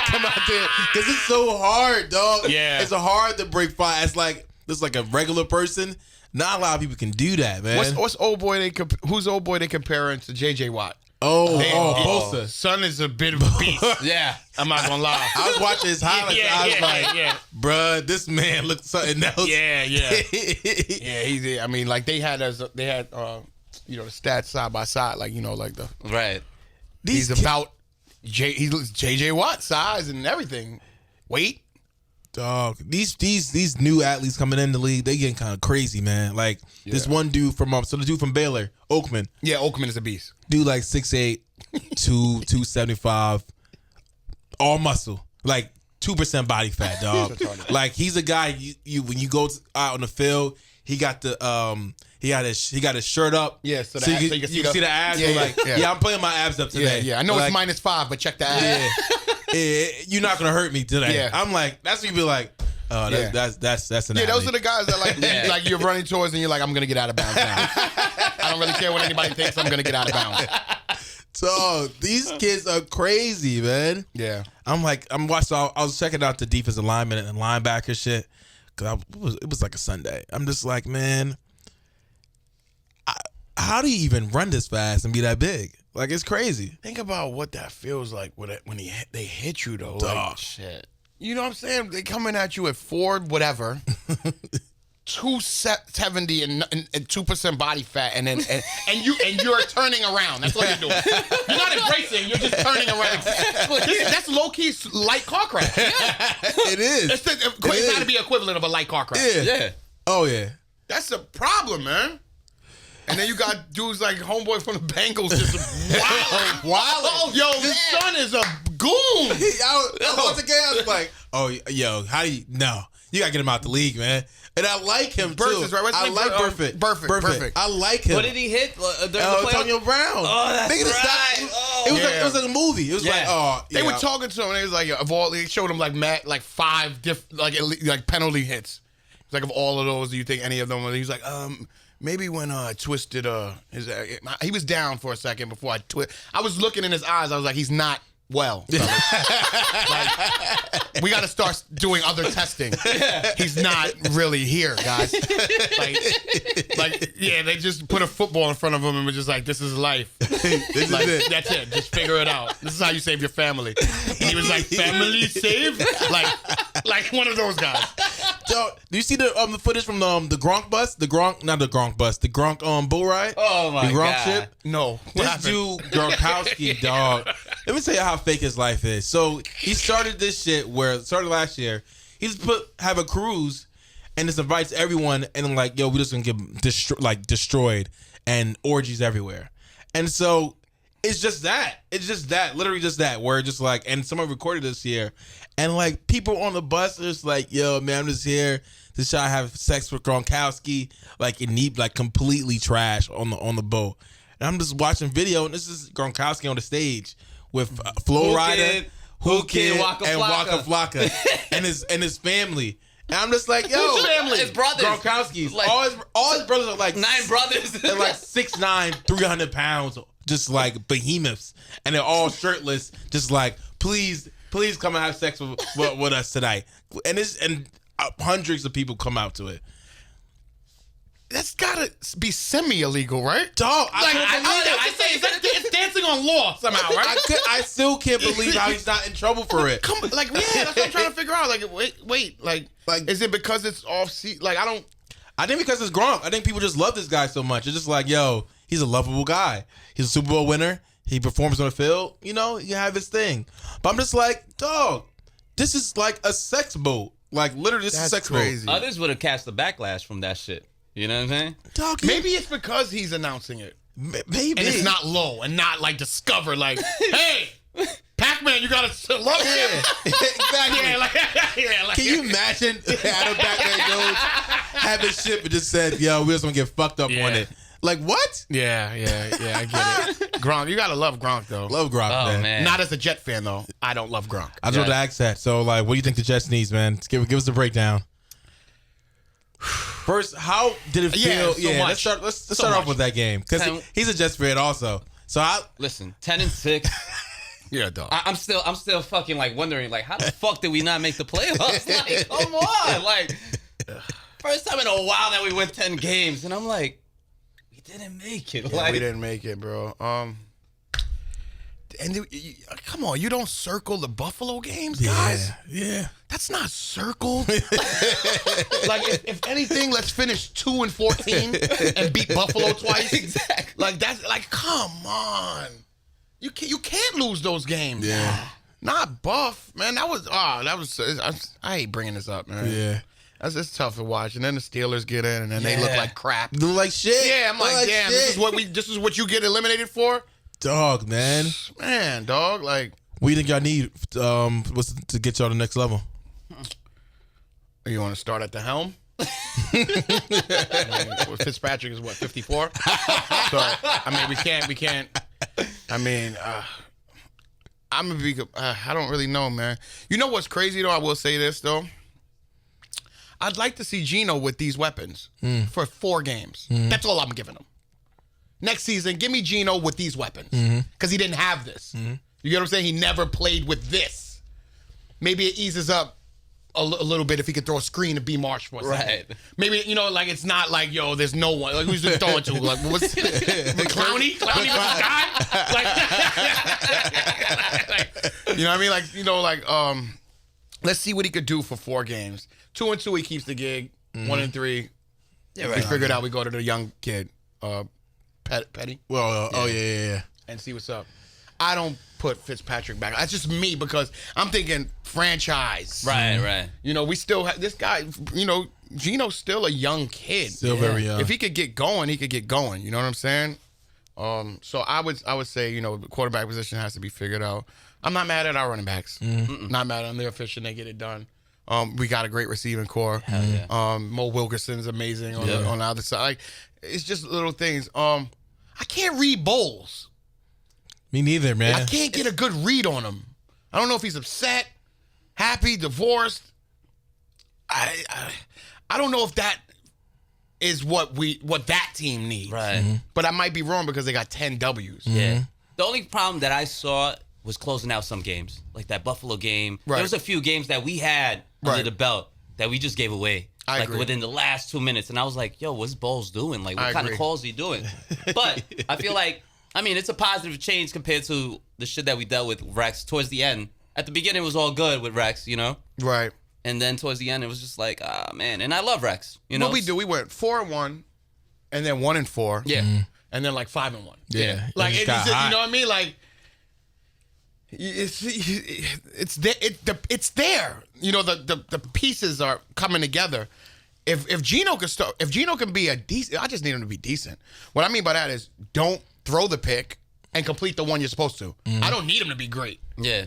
Come out there because it's so hard, dog. Yeah, it's hard to break 5. It's like a regular person. Not a lot of people can do that, man. Who's old boy they comparing to JJ Watt? Bosa. Son is a bit of a beast. Yeah, I'm not gonna lie. I was watching his highlights. I was like, bruh, this man looks something else. Yeah. I mean, like they had the stats side by side, like like the right. He's about JJ Watt size and everything. Weight. Dog, these new athletes coming in the league, they getting kind of crazy, man. Like this one dude the dude from Baylor, Oakman. Yeah, Oakman is a beast. Dude like 6'8", 275, all muscle, like 2% body fat, dog. Like he's a guy you when you go out on the field, he got the he got his shirt up. Yeah, so you can see the abs. Yeah, I'm playing my abs up today. Yeah. I know it's -5, but check the abs. Yeah, you're not gonna hurt me today. Yeah. I'm like, that's when you be like, oh, that's an athlete. Those are the guys that like you're running towards and you're like, I'm gonna get out of bounds now. I don't really care what anybody thinks. I'm gonna get out of bounds. So these kids are crazy, man. Yeah, I'm like, I was checking out the defensive lineman and linebacker shit because it was like a Sunday. I'm just like, man, how do you even run this fast and be that big? Like, it's crazy. Think about what that feels like when they hit you, though. Like, shit. You know what I'm saying? They coming at you at 4 whatever, 270 and 2% body fat, and you're turning around. That's what you're doing. You're not embracing. You're just turning around. That's low key light car crash. Yeah. It is. It's got to be equivalent of a light car crash. Yeah. Oh yeah. That's the problem, man. And then you got dudes like homeboy from the Bengals just wild. Oh, yo, his son is a goon. I was like, oh, yo, how do you? No, you gotta get him out the league, man. And I like him too. Right? I like Burfict. I like him. What did he hit? Antonio Brown. Oh, that's right. It was like a movie. It was like, oh, they were talking to him. And they was like, of all, they showed him like 5 different like penalty hits. It's like, of all of those, do you think any of them? He was like, maybe when I twisted he was down for a second before I twist. I was looking in his eyes. I was like, he's not well. Like, we got to start doing other testing. He's not really here, guys. They just put a football in front of him and were just like, this is life. This is it. That's it. Just figure it out. This is how you save your family. And he was like, family saved? Like one of those guys. So, do you see the footage from the Gronk bus? The Gronk bull ride? Oh my the Gronk God. ship? No. This dude, Gronkowski, dog. Let me tell you how fake his life is. So he started this shit started last year. He just have a cruise and just invites everyone and like, yo, we just gonna get destroyed and orgies everywhere. And so it's just that. It's just that. Literally just that. Where just like, and someone recorded this here. And like people on the bus are just like, yo, man, I'm just here to try to have sex with Gronkowski, like in deep, like completely trash on the boat. And I'm just watching video, and this is Gronkowski on the stage with Flo Rida, Kid, and Waka Flocka, and his family. And I'm just like, yo, whose family? His brothers. Gronkowski's. Like, all his brothers are like 9 brothers. They're like 6'9", 300 pounds. just like behemoths, and they're all shirtless, just like, please come and have sex with us tonight. And hundreds of people come out to it. That's gotta be semi-illegal, right? Dog, I say it's dancing on law somehow, right? I still can't believe how he's not in trouble for it. That's what I'm trying to figure out. Like, wait, is it because it's off seat? Like, I think because it's Gronk. I think people just love this guy so much. It's just like, yo, he's a lovable guy. He's a Super Bowl winner. He performs on the field. You know, you have his thing. But I'm just like, dog, this is like a sex boat. Like, literally, this is a sex boat. Others would have cast the backlash from that shit. You know what I'm saying? Dog, maybe it's because he's announcing it. Maybe. And it's not low and not like Discover, like, hey, Pac-Man, you gotta love him. Exactly. Can you imagine Adam Pac-Man Jones having shit but just said, yo, we just gonna get fucked up on it? Like, what? Yeah, I get it. Gronk, you gotta love Gronk, though. Love Gronk, man. Not as a Jet fan, though. I don't love Gronk. I just want to ask that. So, like, what do you think the Jets needs, man? Give us the breakdown. First, how did it feel? Let's start off with that game because he's a Jets fan also. So listen, 10-6. Yeah, dog. I'm still fucking like wondering like how the fuck did we not make the playoffs? Like, come on, like first time in a while that we went 10 games, and I'm like, we didn't make it. Yeah, we didn't make it, bro. And come on, you don't circle the Buffalo games, guys? Yeah. That's not circled. Like, if anything, let's finish 2-14 and beat Buffalo twice. Exactly. Like, that's like, come on. You can't lose those games. Yeah. Not Buff, man. I hate bringing this up, man. Yeah. It's tough to watch. And then the Steelers get in, and then they look like crap. Look like shit. Yeah, I'm like, damn, this is what you get eliminated for? Dog, man. Man, dog, like. What do you think y'all need to get y'all to the next level? You want to start at the helm? I mean, Fitzpatrick is what, 54? So, I mean, we can't. I mean, I'm gonna be. I don't really know, man. You know what's crazy though? I will say this though. I'd like to see Geno with these weapons for 4 games. That's all I'm giving him. Next season, give me Geno with these weapons because he didn't have this. You get what I'm saying? He never played with this. Maybe it eases up a little bit if he could throw a screen to B. Marsh for a second. Right. Maybe, like it's not like, yo, there's no one. Like, who's he throwing to? Like, what's Clowney? Clowney was the guy? Like, you know what I mean? Let's see what he could do for 4 games. 2-2, he keeps the gig. 1-3. Yeah, right. We figured out we go to the young kid, Petty. Well, yeah. And see what's up. I don't put Fitzpatrick back. That's just me because I'm thinking franchise. Right. We still have this guy, Geno's still a young kid. Still very young. If he could get going, he could get going. You know what I'm saying? So I would say, the quarterback position has to be figured out. I'm not mad at our running backs. Not mad at them. They're efficient. They get it done. We got a great receiving core. Hell yeah. Mo Wilkerson's amazing on the other side. Like, it's just little things. I can't read Bowles. Me neither, man. I can't get a good read on him. I don't know if he's upset, happy, divorced. I don't know if that is what that team needs. Right. But I might be wrong because they got 10 W's. Yeah. The only problem that I saw was closing out some games, like that Buffalo game. Right. There was a few games that we had under the belt that we just gave away. I agree. Within the last 2 minutes. And I was like, yo, what's Bowles doing? Like, what kind of calls he doing? But I feel like, it's a positive change compared to the shit that we dealt with Rex towards the end. At the beginning, it was all good with Rex, Right. And then towards the end, it was just like, man. And I love Rex, What we do, we went 4-1, and then 1-4. Yeah. And then 5-1. Yeah. Like, It it's just got hot. You know what I mean? Like, it's there. The pieces are coming together. If Geno can start, if Geno can be a decent, I just need him to be decent. What I mean by that is don't throw the pick and complete the one you're supposed to. I don't need him to be great. Yeah.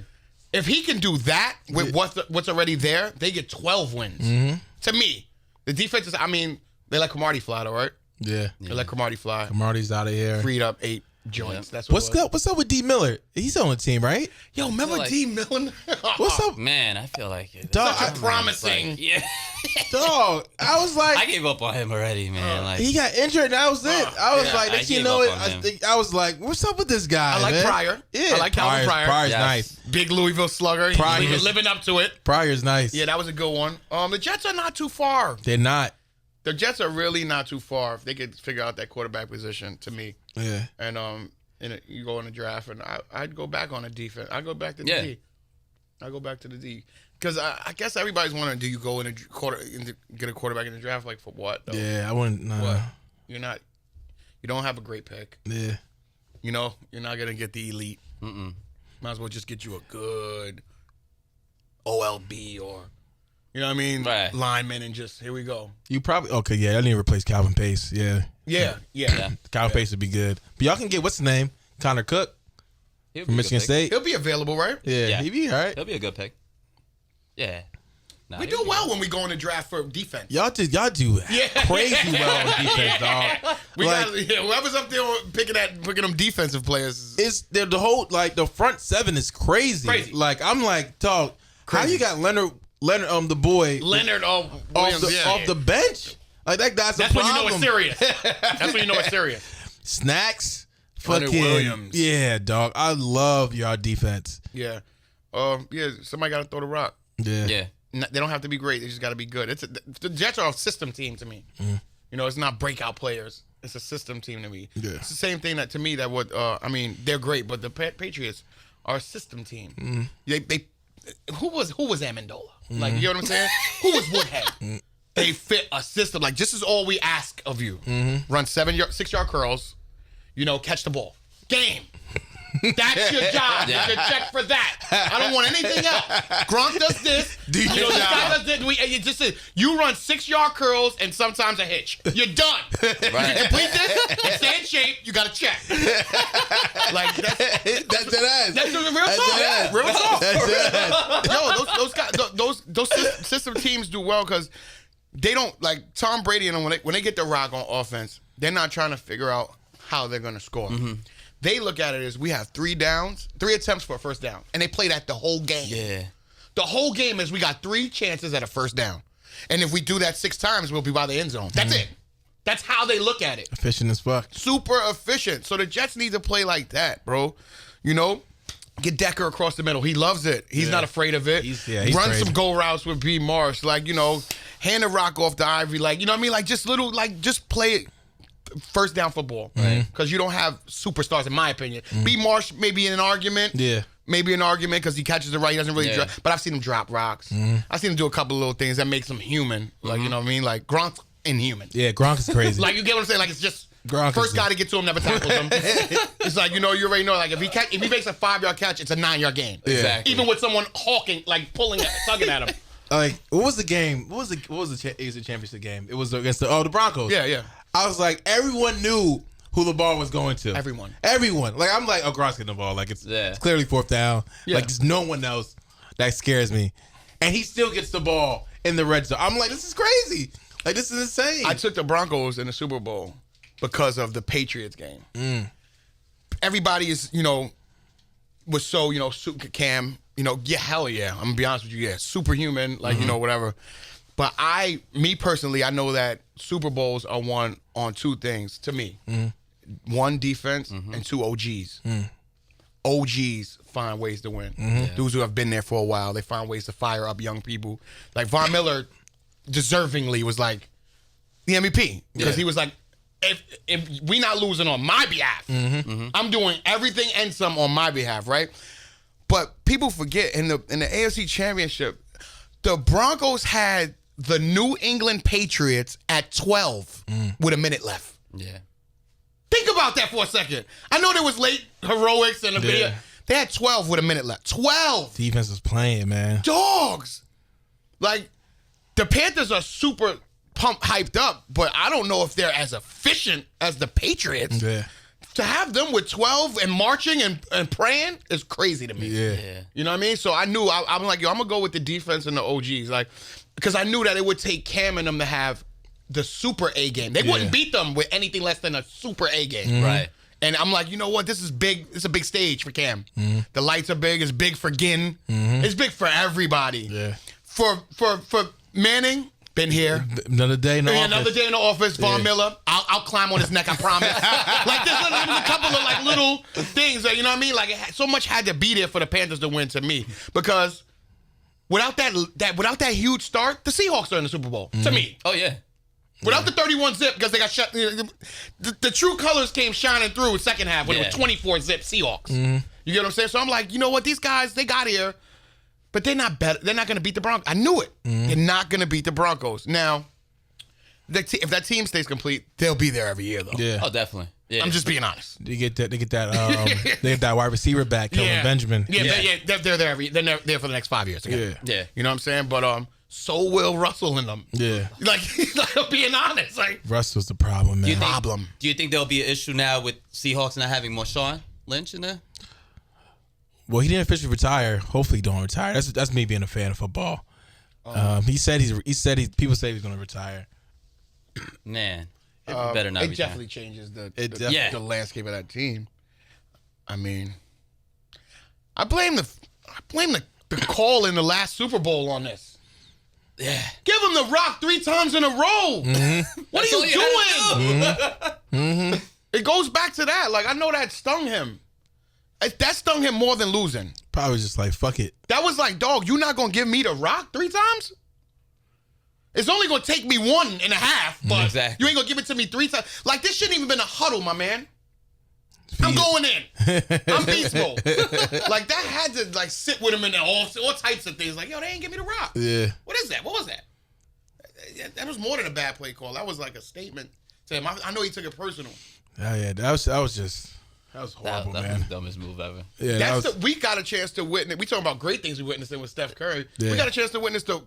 If he can do that with what's already there, they get 12 wins. To me, the defense is. They let Cromartie fly, though, right? Yeah. They let Cromartie fly. Cromartie's out of here. Freed up 8 joints. Yeah. That's what What's up with D Miller? He's on the team, right? Yo, remember like- D Miller? What's up, Man, I feel like it. Dog, Such a promising. Yeah. dog? I was like, I gave up on him already, man. Like, he got injured, and that was it. I was yeah, like, I next you gave know up it. on him. I was like, what's up with this guy? I like man? Pryor. Yeah, I like Calvin Pryor. Pryor's Yes. nice. Big Louisville slugger. Pryor. He's living up to it. Pryor's nice. Yeah, that was a good one. The Jets are not too far. They're not. The Jets are really not too far if they could figure out that quarterback position. To me, Yeah. and you go in the draft, and I'd go back on a defense. I'd go back to the Yeah. D. I go back to the D because I guess everybody's wondering, do you go in get a quarterback in the draft like for what? Though? Yeah, I wouldn't. What? You don't have a great pick. Yeah. You know, you're not gonna get the elite. Might as well just get you a good OLB or, you know what I mean, Right. lineman, and just here we go. You probably okay. Yeah, I need to replace Calvin Pace. Yeah. Yeah. Calvin Pace would be good. But y'all can get what's his name? Connor Cook he'll be from a good Michigan pick. State. He'll be available, right? Yeah, Yeah. he'd be all right. He'll be a good pick. Yeah. Nah, We he'll do be well when we go in the draft for defense. Y'all do crazy well on defense, dog. We Like, got whoever's up there picking them defensive players. it's the whole like the front seven is crazy. Crazy. Like I'm like, dog, how Crazy. you got Leonard the boy Leonard off Williams, off the bench? Like that guy's That's a when you problem. know it's serious. That's when you know it's serious. Snacks, Leonard fucking Williams. Yeah, dog. I love y'all defense. Yeah. Somebody got to throw the rock. Yeah. Yeah. They don't have to be great. They just got to be good. The Jets are a system team to me. You know, it's not breakout players. It's a system team to me. Yeah. It's the same thing that to me that would. They're great, but the Patriots are a system team. They who was Amendola? Like, you know what I'm saying? Who was Woodhead? They fit a system. Like, this is all we ask of you. Run 6-yard curls. You know, catch the ball. Game. That's your job. Yeah. You can check for that. I don't want anything else. Gronk does this. Do your this job. guy does this. You run 6-yard curls and sometimes a hitch. You're done. Right. You complete this and stay in shape. You got to check. Like that's That's it. the real That's talk. it. Real talk. That's it. Yo, those guys, those system teams do well because they don't like Tom Brady and them, when they get the rock on offense, they're not trying to figure out how they're going to score. They look at it as we have 3 attempts for a first down, and they play that the whole game. Yeah. The whole game is we got 3 chances at a first down, and if we do that 6 times, we'll be by the end zone. That's it. That's how they look at it. Efficient as fuck. Super efficient. So the Jets need to play like that, bro. You know, get Decker across the middle. He loves it. He's not afraid of it. He's Run crazy. some go routes with B. Marsh. Like, you know, hand the rock off the Ivy. Like, you know what I mean? Like, just play it. First down football. Because you don't have superstars, in my opinion. B. Marsh may be in an argument. Yeah. Maybe an argument because he catches it right. He doesn't really Yeah. drop. But I've seen him drop rocks. I've seen him do a couple of little things that makes him human. Like, you know what I mean? Like, Gronk's inhuman. Yeah, Gronk is crazy. Like, you get what I'm saying? Like, it's just Gronk first is- guy to get to him never tackles him. It's like, you know, you already know. Like, if he makes a 5-yard catch, it's a 9-yard gain. Exactly. Even with someone hawking, like pulling, tugging at him. Like, what was the game? What was the championship game? It was against the Broncos. Yeah. I was like, everyone knew who the ball was going to. Everyone. Like, I'm like, oh, Gronk's getting the ball. Like, it's clearly 4th down. Yeah. Like, there's no one else. That scares me. And he still gets the ball in the red zone. I'm like, this is crazy. Like, this is insane. I took the Broncos in the Super Bowl because of the Patriots game. Everybody is, you know, was so, you know, Cam, you know, yeah, hell yeah. I'm gonna be honest with you, yeah, superhuman, like, you know, whatever. But me personally, I know that Super Bowls are won on 2 things to me. 1, defense, and 2, OGs. OGs find ways to win. Dudes who have been there for a while, they find ways to fire up young people. Like Von Miller deservingly was like the MVP because he was like, if we not losing on my behalf, I'm doing everything and some on my behalf, right? But people forget in the AFC Championship, the Broncos had the New England Patriots at 12 with a minute left. Yeah. Think about that for a second. I know there was late heroics and a video. They had 12 with a minute left. 12 Defense was playing, man. dogs. Like, the Panthers are super hyped up, but I don't know if they're as efficient as the Patriots. Yeah. To have them with 12 and marching and praying is crazy to me. Yeah. You know what I mean? So I knew, I'm like, yo, I'm going to go with the defense and the OGs. Like, because I knew that it would take Cam and them to have the super A game. They wouldn't beat them with anything less than a super A game. Right. And I'm like, you know what? This is big. It's a big stage for Cam. The lights are big. It's big for Ginn. It's big for everybody. Yeah. For Manning, been here. Another day in the office. Another day in the office. Von Miller, I'll climb on his neck. I promise. Like there was a couple of like little things that, you know what I mean. Like so much had to be there for the Panthers to win to me, because without that huge start, the Seahawks are in the Super Bowl to me. Oh yeah. Without the 31 zip, because they got shut. The true colors came shining through second half when it was 24 zip Seahawks. You get what I'm saying? So I'm like, you know what? These guys, they got here, but they're not better. They're not going to beat the Broncos. I knew it. They're not going to beat the Broncos. Now, if that team stays complete, they'll be there every year, though. Yeah. Oh, definitely. Yeah. I'm just being honest. They get that wide receiver back, Kelvin Benjamin. They're there they're there for the next 5 years. Again. Yeah. You know what I'm saying? But so will Russell in them. Yeah. Like being honest. Like Russell's the problem, man. Do you think there'll be an issue now with Seahawks not having Marshawn Lynch in there? Well, he didn't officially retire. Hopefully, he don't retire. That's me being a fan of football. He said people say he's going to retire. Man, it better not. It definitely changes the landscape of that team. I mean, I blame the call in the last Super Bowl on this. Yeah. Give him the rock 3 times in a row. What are you doing? It goes back to that. Like, I know that stung him. That stung him more than losing. Probably just like, fuck it. That was like, dog, you not going to give me the rock 3 times? It's only going to take me 1.5, but you ain't going to give it to me 3 times. Like, this shouldn't even been a huddle, my man. I'm going in. I'm beast mode. Like, that had to, like, sit with him in all types of things. Like, yo, they ain't give me the rock. Yeah. What is that? What was that? That was more than a bad play call. That was like a statement to him. I know he took it personal. Oh, yeah. That was horrible, That man. was the dumbest move ever. Yeah, We got a chance to witness. We talking about great things we witnessed with Steph Curry. Yeah. We got a chance to witness the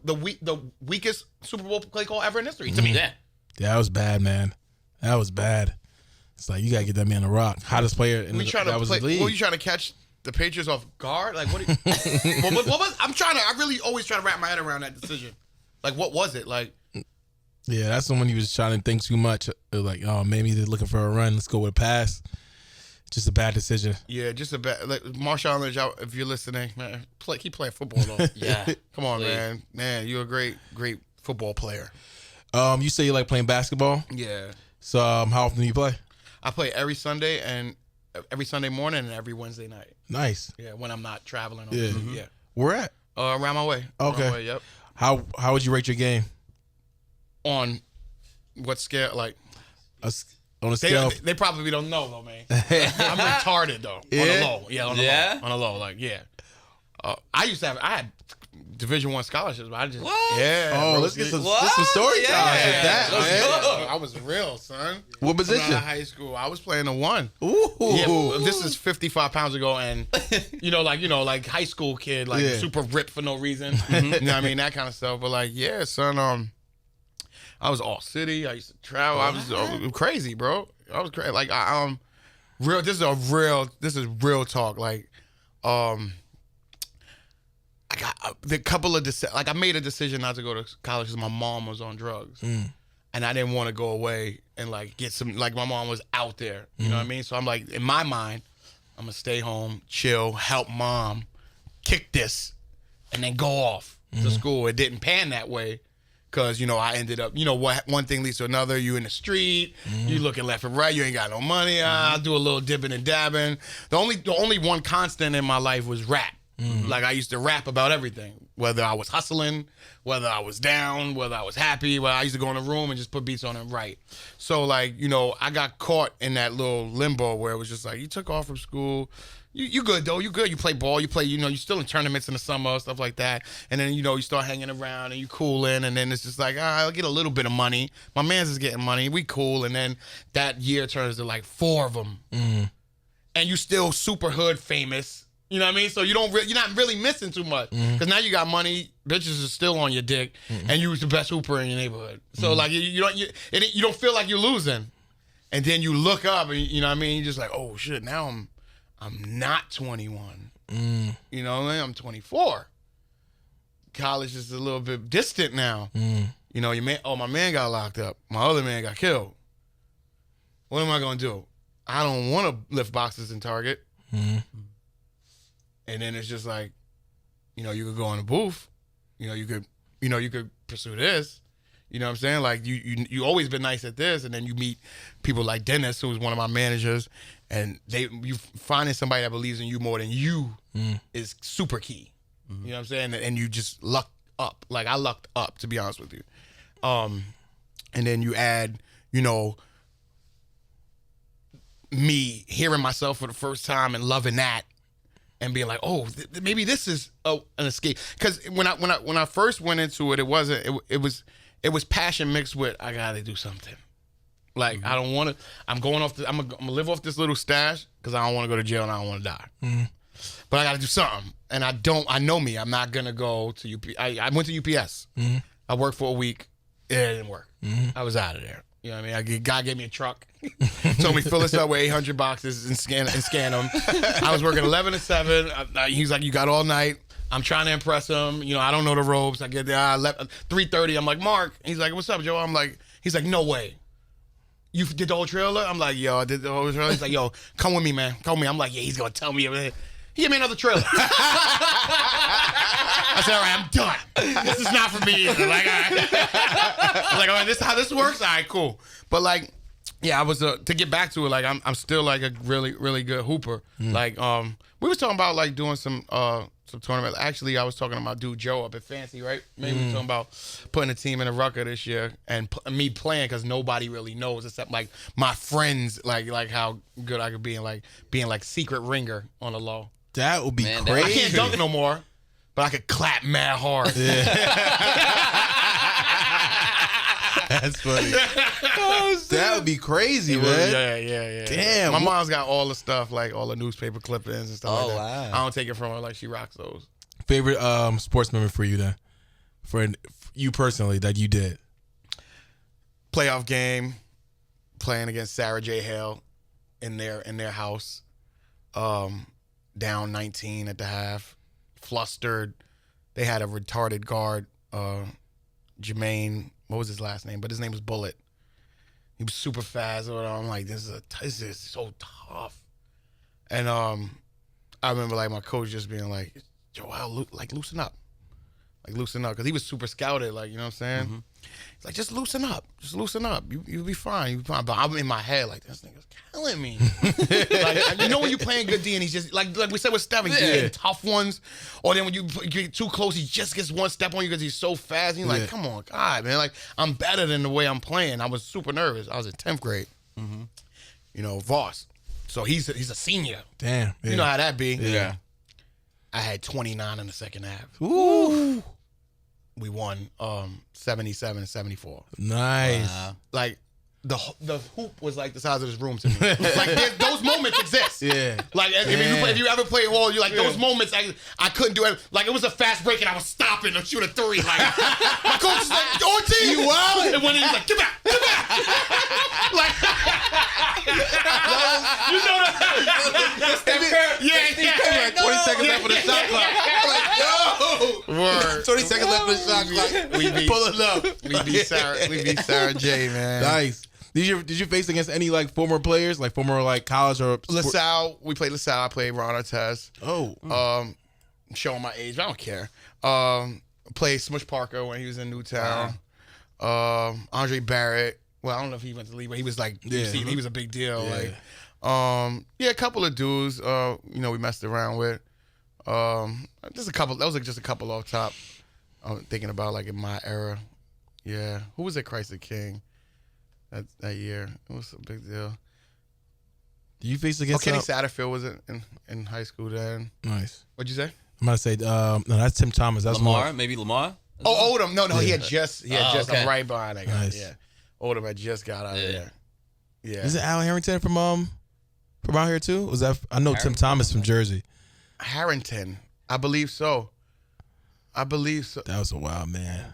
weakest Super Bowl play call ever in history. To me, Yeah. that was bad, man. That was bad. It's like, you got to get that man the rock. Hottest player in the league. Were you trying to catch the Patriots off guard? Like, what was, I really always try to wrap my head around that decision. Like, what was it? Like, yeah, that's when he was trying to think too much. Like, oh, maybe they're looking for a run. Let's go with a pass. Just a bad decision. Yeah, just a bad. Like, Marshawn Lynch, if you're listening, man, keep playing football though. Yeah. Come on, man, you're a great football player. You say you like playing basketball. Yeah. So how often do you play? I play every Sunday morning and every Wednesday night. Nice. Yeah, when I'm not traveling. Yeah. Where at? Around my way. Okay. Around my way, yep. How would you rate your game? On what scale? Like on a scale. They probably don't know though, man. I'm retarded though. Yeah? On the low. Yeah. On the Yeah? low. On the low. Like I had Division I scholarships, but I just What? Oh, let's get some story Yeah. time with that, Let's man. go. I was real, son. What position? Coming out of high school, I was playing the 1. Ooh. Yeah, this is 55 pounds ago, and like high school kid, like super ripped for no reason. You know what I mean? That kind of stuff. But like, yeah, son, I was all city. I used to travel. I was crazy, bro. I was crazy. Like, real. This is real talk. Like, I got the couple of I made a decision not to go to college because my mom was on drugs, and I didn't want to go away and like get some. Like, my mom was out there. You know what I mean? So I'm like, in my mind, I'm gonna stay home, chill, help mom, kick this, and then go off to school. It didn't pan that way. Because, I ended up, what one thing leads to another. You in the street, you looking left and right, you ain't got no money. I'll do a little dipping and dabbing. The only one constant in my life was rap. Like, I used to rap about everything. Whether I was hustling, whether I was down, whether I was happy. I used to go in a room and just put beats on and write. So, like, I got caught in that little limbo where it was just like, you took off from school. You good, though. You good. You play ball. You play, you still in tournaments in the summer, stuff like that. And then, you start hanging around and you cooling. And then it's just like, I'll get a little bit of money. My man's is getting money. We cool. And then that year turns to like 4 of them. And you still super hood famous. You know what I mean? So you're not really missing too much. Because now you got money. Bitches are still on your dick. And you was the best hooper in your neighborhood. So like, you don't feel like you're losing. And then you look up and, you know what I mean? You're just like, oh, shit, now I'm not 21. You know what I mean? I'm 24. College is a little bit distant now. My man got locked up. My other man got killed. What am I going to do? I don't want to lift boxes in Target. And then it's just like, you know, you could go in the booth. You could pursue this. You know what I'm saying? Like you always been nice at this, and then you meet people like Dennis, who was one of my managers, and you finding somebody that believes in you more than you is super key. You know what I'm saying? And you just luck up. Like I lucked up, to be honest with you. And then you add, you know, me hearing myself for the first time and loving that, and being like, oh, maybe this is an escape. Because when I first went into it, it was passion mixed with I gotta do something. Like I don't want to. I'm going off. I'm gonna live off this little stash because I don't want to go to jail and I don't want to die. But I gotta do something. And I know me. I'm not gonna go to UP. I went to UPS. I worked for a week. It didn't work. I was out of there. You know what I mean? God gave me a truck. Told me fill this up with 800 boxes and scan them. I was working 11 to 7. He's like, you got all night. I'm trying to impress him. You know, I don't know the ropes. I get there. I left 3:30. I'm like, Mark. He's like, what's up, Joe? I'm like, he's like, no way. You did the whole trailer? I'm like, yo, I did the whole trailer. He's like, yo, come with me, man. Come with me. I'm like, yeah, he's gonna tell me everything. He gave me another trailer. I said, all right, I'm done. This is not for me either. Like, all right. I was like, all right, this is how this works? All right, cool. But like, yeah, I was to get back to it. Like, I'm still like a really, really good hooper. Like, we was talking about like doing some tournament. Actually, I was talking to my dude Joe up at Fancy, right? Maybe we were talking about putting a team in a rucker this year and me playing because nobody really knows except like my friends, like how good I could be, and like being like secret ringer on the low. That would be crazy. I can't dunk no more, but I could clap mad hard. Yeah. That's funny. That would be crazy, man. Yeah. Damn. My mom's got all the stuff, like all the newspaper clippings and stuff like that. Wow. I don't take it from her, like she rocks those. Favorite sports memory for you then? For you personally that you did? Playoff game, playing against Sarah J. Hale in their house. Down 19 at the half. Flustered. They had a retarded guard, Jermaine, what was his last name? But his name was Bullet. He was super fast. I'm like, this is so tough. And I remember like my coach just being like, Joel, like loosen up. Like loosen up. Because he was super scouted, like, you know what I'm saying? He's like, just loosen up. Just loosen up. You'll be fine. You'll be fine. But I'm in my head like, this nigga's killing me. Like, you know when you're playing good D and he's just, like we said with Steph, he's getting tough ones. Or then when you get too close, he just gets one step on you because he's so fast. And you're like, come on, God, man. Like, I'm better than the way I'm playing. I was super nervous. I was in 10th grade. You know, Voss. So he's a senior. Damn. Yeah. You know how that be. Yeah. I had 29 in the second half. Ooh. We won 77-74. Nice. Like the hoop was like the size of this room to me. Like those moments exist. Yeah. Like if you ever play ball, you like those moments. I couldn't do it. Like it was a fast break and I was stopping to shoot a three. Like my coach was like, Ortiz, you wild. And when he was like, get back. Like you know that. Like 20 seconds left on the shot clock. Like, no. Word. 20 seconds left on the shot clock. We pull it up. We beat Sarah J, man. Nice. Did you face against any like former players, like former like college or LaSalle? We played LaSalle. I played Ron Artest. Oh. Showing my age, I don't care. Played Smush Parker when he was in Newtown. Andre Barrett. Well, I don't know if he went to the league, but he was like, he was a big deal. Yeah. Like, a couple of dudes, we messed around with. Just a couple. That was like just a couple off top. I'm thinking about like in my era. Yeah, who was at Christ the King that year? It was a big deal. Did you face against? Kenny Satterfield was in high school then. Nice. What'd you say? I'm gonna say no. That's Tim Thomas. That's Lamar. Maybe Lamar. Oh, Odom. No, he had just. Okay. I'm right behind that guy. Nice. Yeah, Odom had just got out of there. Yeah. Is it Al Harrington from out here too? Was that? I know Tim Thomas from Jersey. Harrington, I believe so. That was a wild man.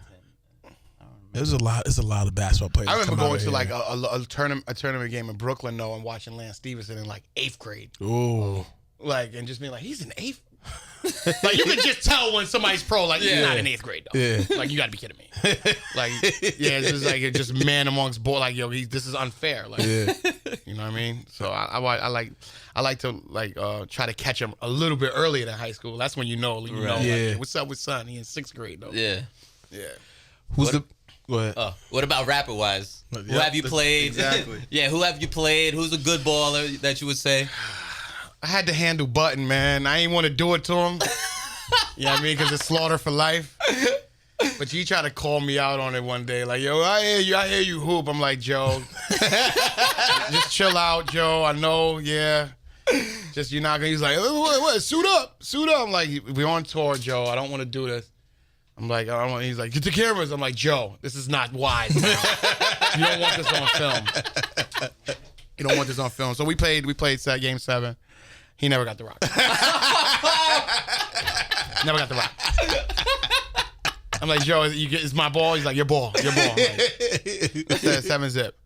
It was a lot. It's a lot of basketball players. I remember going to like a tournament game in Brooklyn though, and watching Lance Stevenson in like 8th grade. Ooh. Like and just being like, he's in 8th. Like, you can just tell when somebody's pro, like, you're not in 8th grade, though. Yeah. Like, you got to be kidding me. Like, yeah, it's just like, it's just man amongst boys. Like, yo, this is unfair. Like, you know what I mean? So I like to, like, try to catch him a little bit earlier than high school. That's when you know, like, what's up with son? He in 6th grade, though. Yeah. Go ahead. What about rapper wise? Who have you played? Exactly. Yeah, who have you played? Who's a good baller that you would say? I had to handle Button, man. I ain't want to do it to him. You know what I mean? Because it's slaughter for life. But he tried to call me out on it one day. Like, yo, I hear you hoop. I'm like, Joe, just chill out, Joe. I know, yeah. Just, you're not going to, he's like, what, suit up. I'm like, we're on tour, Joe. I don't want to do this. I'm like, I don't want, he's like, get the cameras. I'm like, Joe, this is not wise. Man. You don't want this on film. You don't want this on film. So we played game 7. He never got the rock. Never got the rock. I'm like, Joe, it's my ball. He's like, your ball. I'm like, 7 zip.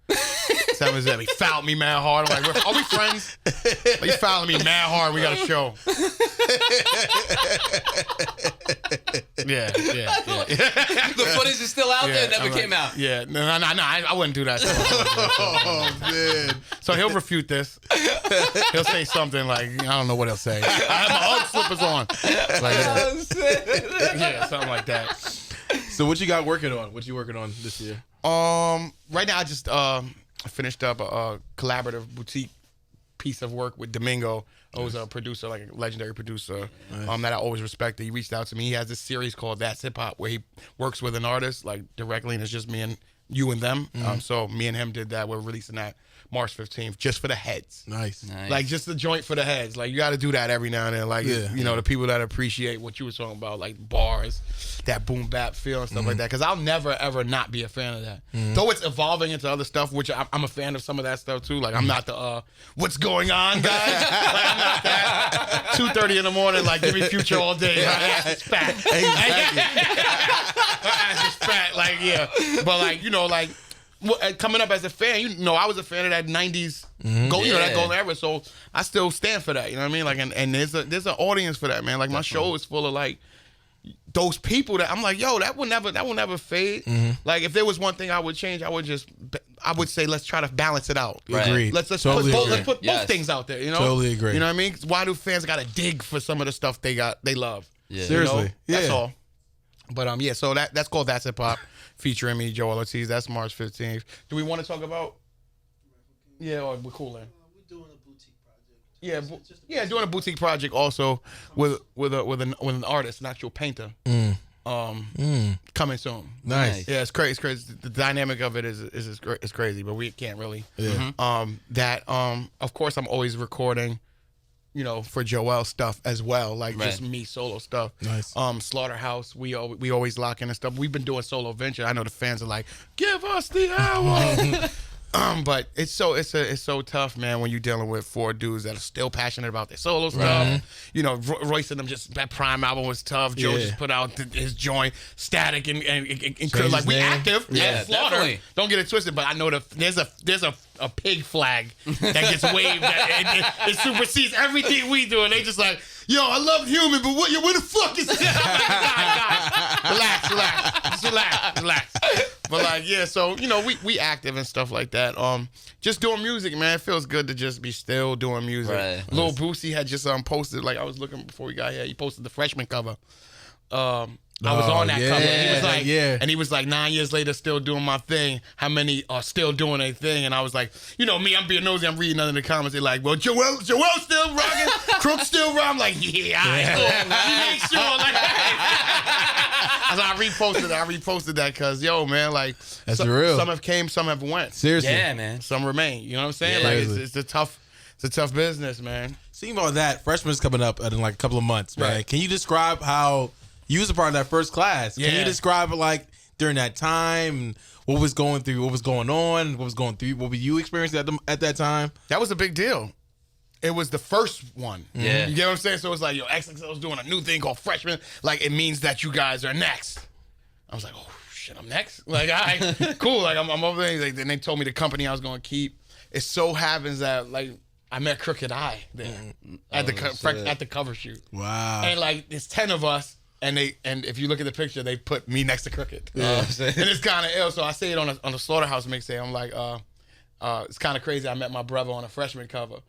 7 zip. He fouled me mad hard. I'm like, are we friends? Like, he's fouling me mad hard. We got a show. Yeah. The footage is still out there. Never came out. Yeah. No. I wouldn't do that. Oh, man. So he'll refute this. He'll say something like, I don't know what he'll say. I have my UGG slippers on. Like, yeah, something like that. So what you got working on? What you working on this year? Right now I just finished up a collaborative boutique piece of work with Domingo. Who's a producer, like a legendary producer, that I always respected. He reached out to me. He has this series called That's Hip Hop, where he works with an artist like directly, and it's just me and you and them. So me and him did that. We're releasing that March 15th, just for the heads. Nice. Like, just the joint for the heads. Like, you got to do that every now and then. Like, you know, the people that appreciate what you were talking about, like bars, that boom bap feel and stuff like that. Because I'll never, ever not be a fan of that. Though it's evolving into other stuff, which I'm a fan of some of that stuff, too. Like, I'm not the, what's going on, guys? Like, I'm not that. 2:30 in the morning, like, give me Future all day. My ass is fat. Exactly. My ass is fat. Like, yeah. But, like, you know, like, coming up as a fan, you know, I was a fan of that 90s gold, you know, that golden era. So I still stand for that. You know what I mean? Like, and there's an audience for that, man. Like, my show is full of like those people that I'm like, yo, that will never fade. Like, if there was one thing I would change, I would say let's try to balance it out. Right. Agreed. Let's Totally put both things out there. You know, Totally agree. You know what I mean? Why do fans got to dig for some of the stuff they love? Yeah. Seriously. You know? That's all. But yeah, so that's called That's Hip Hop, featuring me, Joell Ortiz. That's March 15th. Do we want to talk about? Yeah, or we're cool then. We're doing a boutique project. Doing a boutique project also with an artist, an actual painter. Coming soon. Nice. Yeah, it's crazy. It's crazy. The dynamic of it is crazy, but we can't really. Yeah. Of course, I'm always recording, you know, for Joell stuff as well, like just Right. me solo stuff. Nice. Slaughterhouse, we always lock in and stuff. We've been doing solo venture. I know the fans are like, give us the hour. But it's so tough, man, when you're dealing with 4 dudes that are still passionate about their solo stuff. You know, Royce and them, just that Prime album was tough. Joe Yeah. just put out his joint, Static and his like, we name. active. Yeah, Slaughter. definitely. Don't get it twisted, but I know there's a pig flag that gets waved that it supersedes everything we do, and they just like, yo, I love Human, but where the fuck is it? Relax. But like, yeah, so you know, we active and stuff like that. Just doing music, man. It feels good to just be still doing music. Right. Lil Boosie had just posted, like, I was looking before we got here. He posted the freshman cover. I was on that cover. And he was like, and he was like, 9 years later, still doing my thing. How many are still doing their thing? And I was like, you know me, I'm being nosy. I'm reading under the comments. They're like, well, Joell still rocking, Crook still rocking. I'm like, yeah, all right, cool. You make sure. Like, so I reposted that because, yo, man, like, That's real. Some have came, some have went. Seriously. Yeah, man. Some remain. You know what I'm saying? Yeah. Like, it's a tough business, man. Speaking about that, freshman's coming up in like a couple of months, man. Right. Can you describe how you was a part of that first class? Can Yeah. you describe it like during that time and what was going on, what were you experiencing at that time? That was a big deal. It was the first one. Yeah. You get what I'm saying? So it's like, yo, XXL's doing a new thing called Freshman. Like, it means that you guys are next. I was like, oh, shit, I'm next? Like, all right, cool. Like, I'm over there. Like, then they told me the company I was going to keep. It so happens that, like, I met Crooked I there at the cover shoot. Wow. And like there's 10 of us, and if you look at the picture, they put me next to Crooked. Yeah. And it's kind of ill. So I say it on a Slaughterhouse mixtape. I'm like, it's kind of crazy. I met my brother on a freshman cover,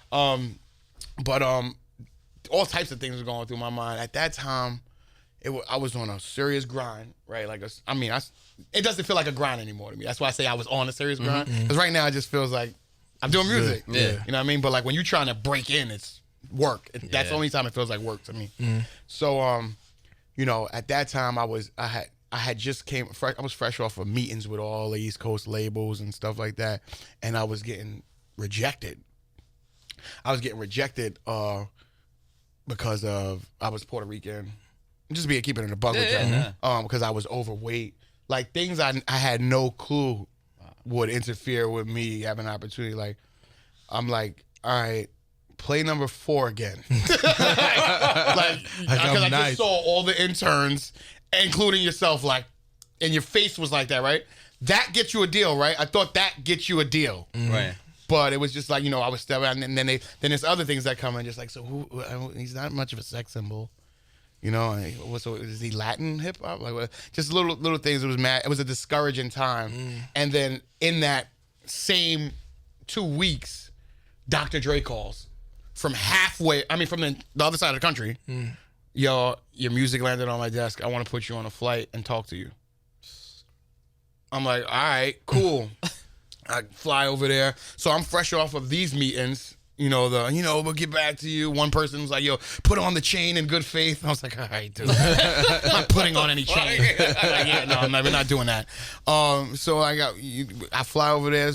but all types of things were going through my mind at that time. I was on a serious grind, right? Like, it doesn't feel like a grind anymore to me. That's why I say I was on a serious grind. Because right now it just feels like I'm doing music. Yeah. You know what I mean? But like when you're trying to break in, it's work. That's the only time it feels like work to me. So, you know, at that time I was fresh off of meetings with all the East Coast labels and stuff like that, and I was getting rejected. Because I was Puerto Rican. Just keeping it a buck with y'all. Because I was overweight. Like things I had no clue would interfere with me having an opportunity. Like I'm like, all right, play number 4 again. Because I just saw all the interns, including yourself, like, and your face was like that, right? That gets you a deal, right? I thought that gets you a deal, right? But it was just like, you know, I was stepping, and then there's other things that come in, just like, so he's not much of a sex symbol. You know, so is he Latin hip hop? Like, just little things. It was mad. It was a discouraging time. And then in that same 2 weeks, Dr. Dre calls from from the other side of the country. Yo, your music landed on my desk. I want to put you on a flight and talk to you. I'm like, all right, cool. I fly over there. So I'm fresh off of these meetings. You know, we'll get back to you. One person was like, yo, put on the chain in good faith. I was like, all right, dude. I'm not putting on any chain. Like, yeah, no, we're not doing that. So I fly over there.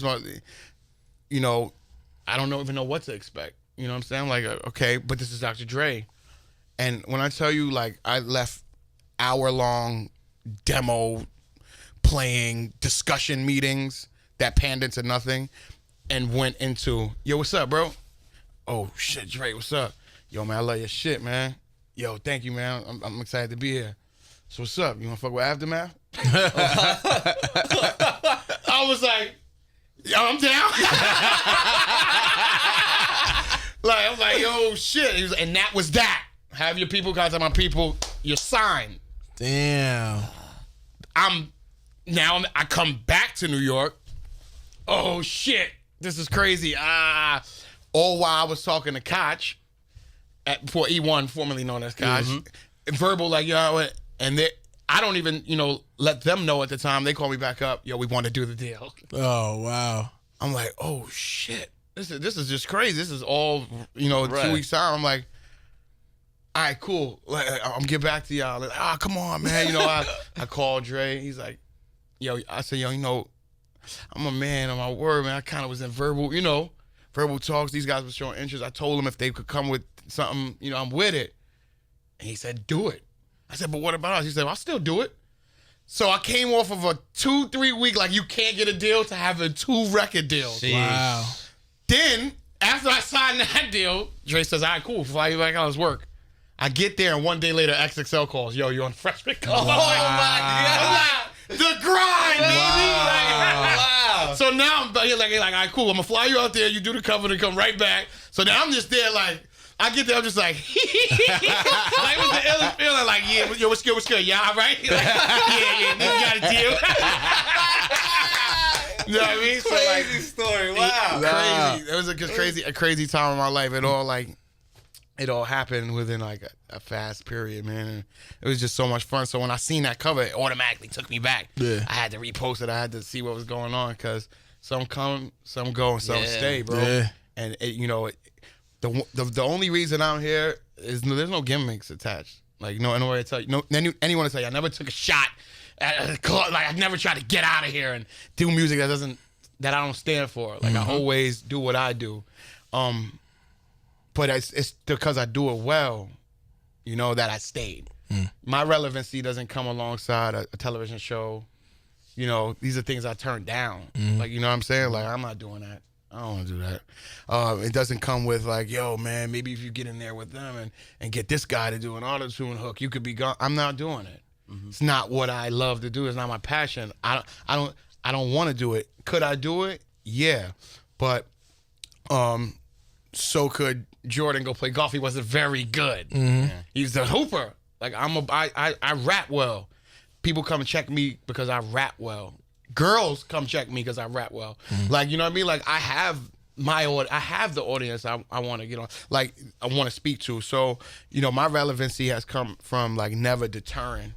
You know, I don't even know what to expect. You know what I'm saying? I'm like, okay, but this is Dr. Dre. And when I tell you, like, I left hour-long demo playing discussion meetings that panned into nothing and went into, yo, what's up, bro? Oh, shit, Dre, what's up? Yo, man, I love your shit, man. Yo, thank you, man. I'm excited to be here. So what's up? You want to fuck with Aftermath? I was like, yo, I'm down. I was like, yo, shit. And that was that. Have your people contact my people. You're signed. Damn. I come back to New York. Oh, shit. This is crazy. All while I was talking to Koch for E1, formerly known as Koch, verbal, like, yo, and I don't even, let them know at the time. They call me back up. Yo, we want to do the deal. Oh, wow. I'm like, oh, shit. This is just crazy. This is all, 2 weeks time. I'm like, all right, cool. Like, I'm get back to y'all. Like, come on, man. I called Dre. He's like, yo, I said, yo, I'm a man of my word, man. I kind of was in verbal talks. These guys were showing interest. I told them if they could come with something, I'm with it. And he said, do it. I said, but what about us? He said, well, I'll still do it. So I came off of a 2-3 week, like, you can't get a deal, to having 2 record deals. Jeez. Wow. Then, after I signed that deal, Dre says, all right, cool, fly you back out, let's work. I get there, and 1 day later, XXL calls, yo, you're on freshman call. Oh, my God. The grind, baby. Wow. So now I'm like, all right, cool. I'm gonna fly you out there. You do the cover and come right back. So now I'm just there, like, I get there, I'm just like, like, it was the illest feeling, like, yeah, yo, what's good? Yeah, all right? Like, yeah, you got a deal. You know what I mean? So, Crazy story. Wow. Crazy. It was a crazy time in my life. It all happened within like a fast period, man. And it was just so much fun. So when I seen that cover, it automatically took me back. Yeah. I had to repost it. I had to see what was going on, because some come, some go, and some stay, bro. Yeah. And the only reason I'm here is there's no gimmicks attached. Like, anywhere to tell you, anyone to tell you, I never took a shot at a club. Like, I never tried to get out of here and do music that I don't stand for. Like, I always do what I do. But it's because I do it well, that I stayed. My relevancy doesn't come alongside a television show. These are things I turned down. Like, you know what I'm saying? Like, I'm not doing that. I don't want to do that. It doesn't come with like, yo, man, maybe if you get in there with them and get this guy to do an auto-tune hook, you could be gone. I'm not doing it. It's not what I love to do. It's not my passion. I don't want to do it. Could I do it? Yeah. But so could Jordan go play golf. He wasn't very good. He's a hooper. Like I rap well. People come and check me because I rap well. Girls come check me because I rap well. Like, you know what I mean? Like I have the audience I want to get on. Like I want to speak to. So, you know, my relevancy has come from like never deterring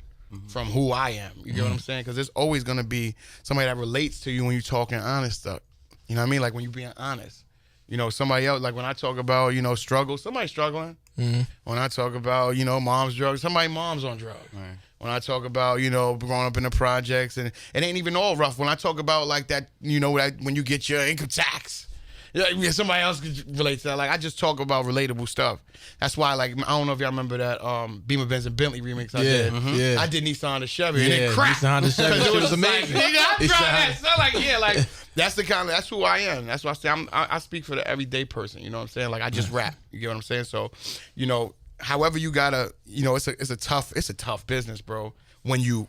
from who I am. You get what I'm saying? Because there's always gonna be somebody that relates to you when you're talking honest stuff. You know what I mean? Like when you're being honest. You know, somebody else, like when I talk about, you know, struggle, somebody's struggling. When I talk about, you know, mom's drugs, mom's on drugs. Right. When I talk about, you know, growing up in the projects, and it ain't even all rough. When I talk about like that, you know, that when you get your income tax, yeah, somebody else could relate to that. Like I just talk about relatable stuff. That's why, like, I don't know if y'all remember that Beamer Benz and Bentley remix I did. I did Nissan to Chevy, and it cracked. Nissan to Chevy, it was amazing. Like, nigga, I'm trying that. So like, yeah, like that's who I am. That's why I say I speak for the everyday person. You know what I'm saying? Like I just rap. You get what I'm saying? So, you know, however you gotta, you know, it's a tough business, bro. When you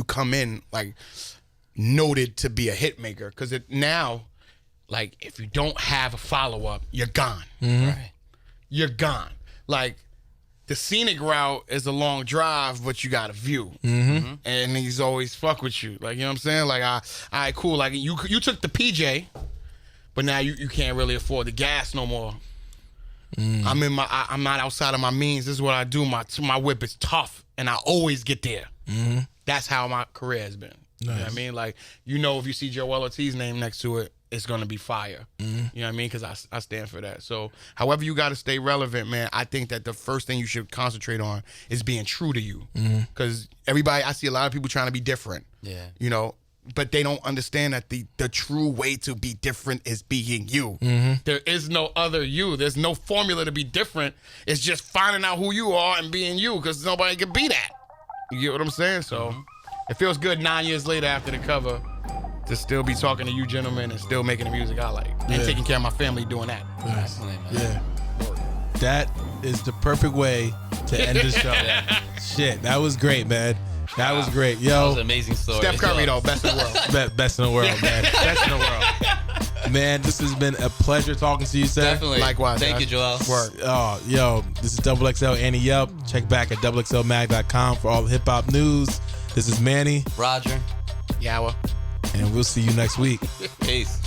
come in like noted to be a hit maker, because it now. Like, if you don't have a follow-up, you're gone. Right? You're gone. Like, the scenic route is a long drive, but you got a view. And he's always fuck with you. Like, you know what I'm saying? Like, all right, cool. Like, you took the PJ, but now you can't really afford the gas no more. I'm not outside of my means. This is what I do. My whip is tough, and I always get there. That's how my career has been. Nice. You know what I mean? Like, you know, if you see Joell Ortiz name next to it, it's going to be fire. You know what I mean? Because I stand for that. So however you got to stay relevant, man, I think that the first thing you should concentrate on is being true to you. Because I see a lot of people trying to be different. Yeah. You know, but they don't understand that the true way to be different is being you. There is no other you. There's no formula to be different. It's just finding out who you are and being you, because nobody can be that. You get what I'm saying? So it feels good 9 years later after the cover to still be talking to you gentlemen and still making the music I like. And taking care of my family doing that. Yeah. That is the perfect way to end the show. Shit, that was great, man. That was great. Yo. That was an amazing story. Steph Curry, though, best in the world. Best in the world, man. Best in the world. Man, this has been a pleasure talking to you, sir. Definitely. Likewise. Thank you, Joel. Work. Yo, this is XXL Ante Up. Check back at XXLmag.com for all the hip-hop news. This is Manny. Roger. Yawa. And we'll see you next week. Peace.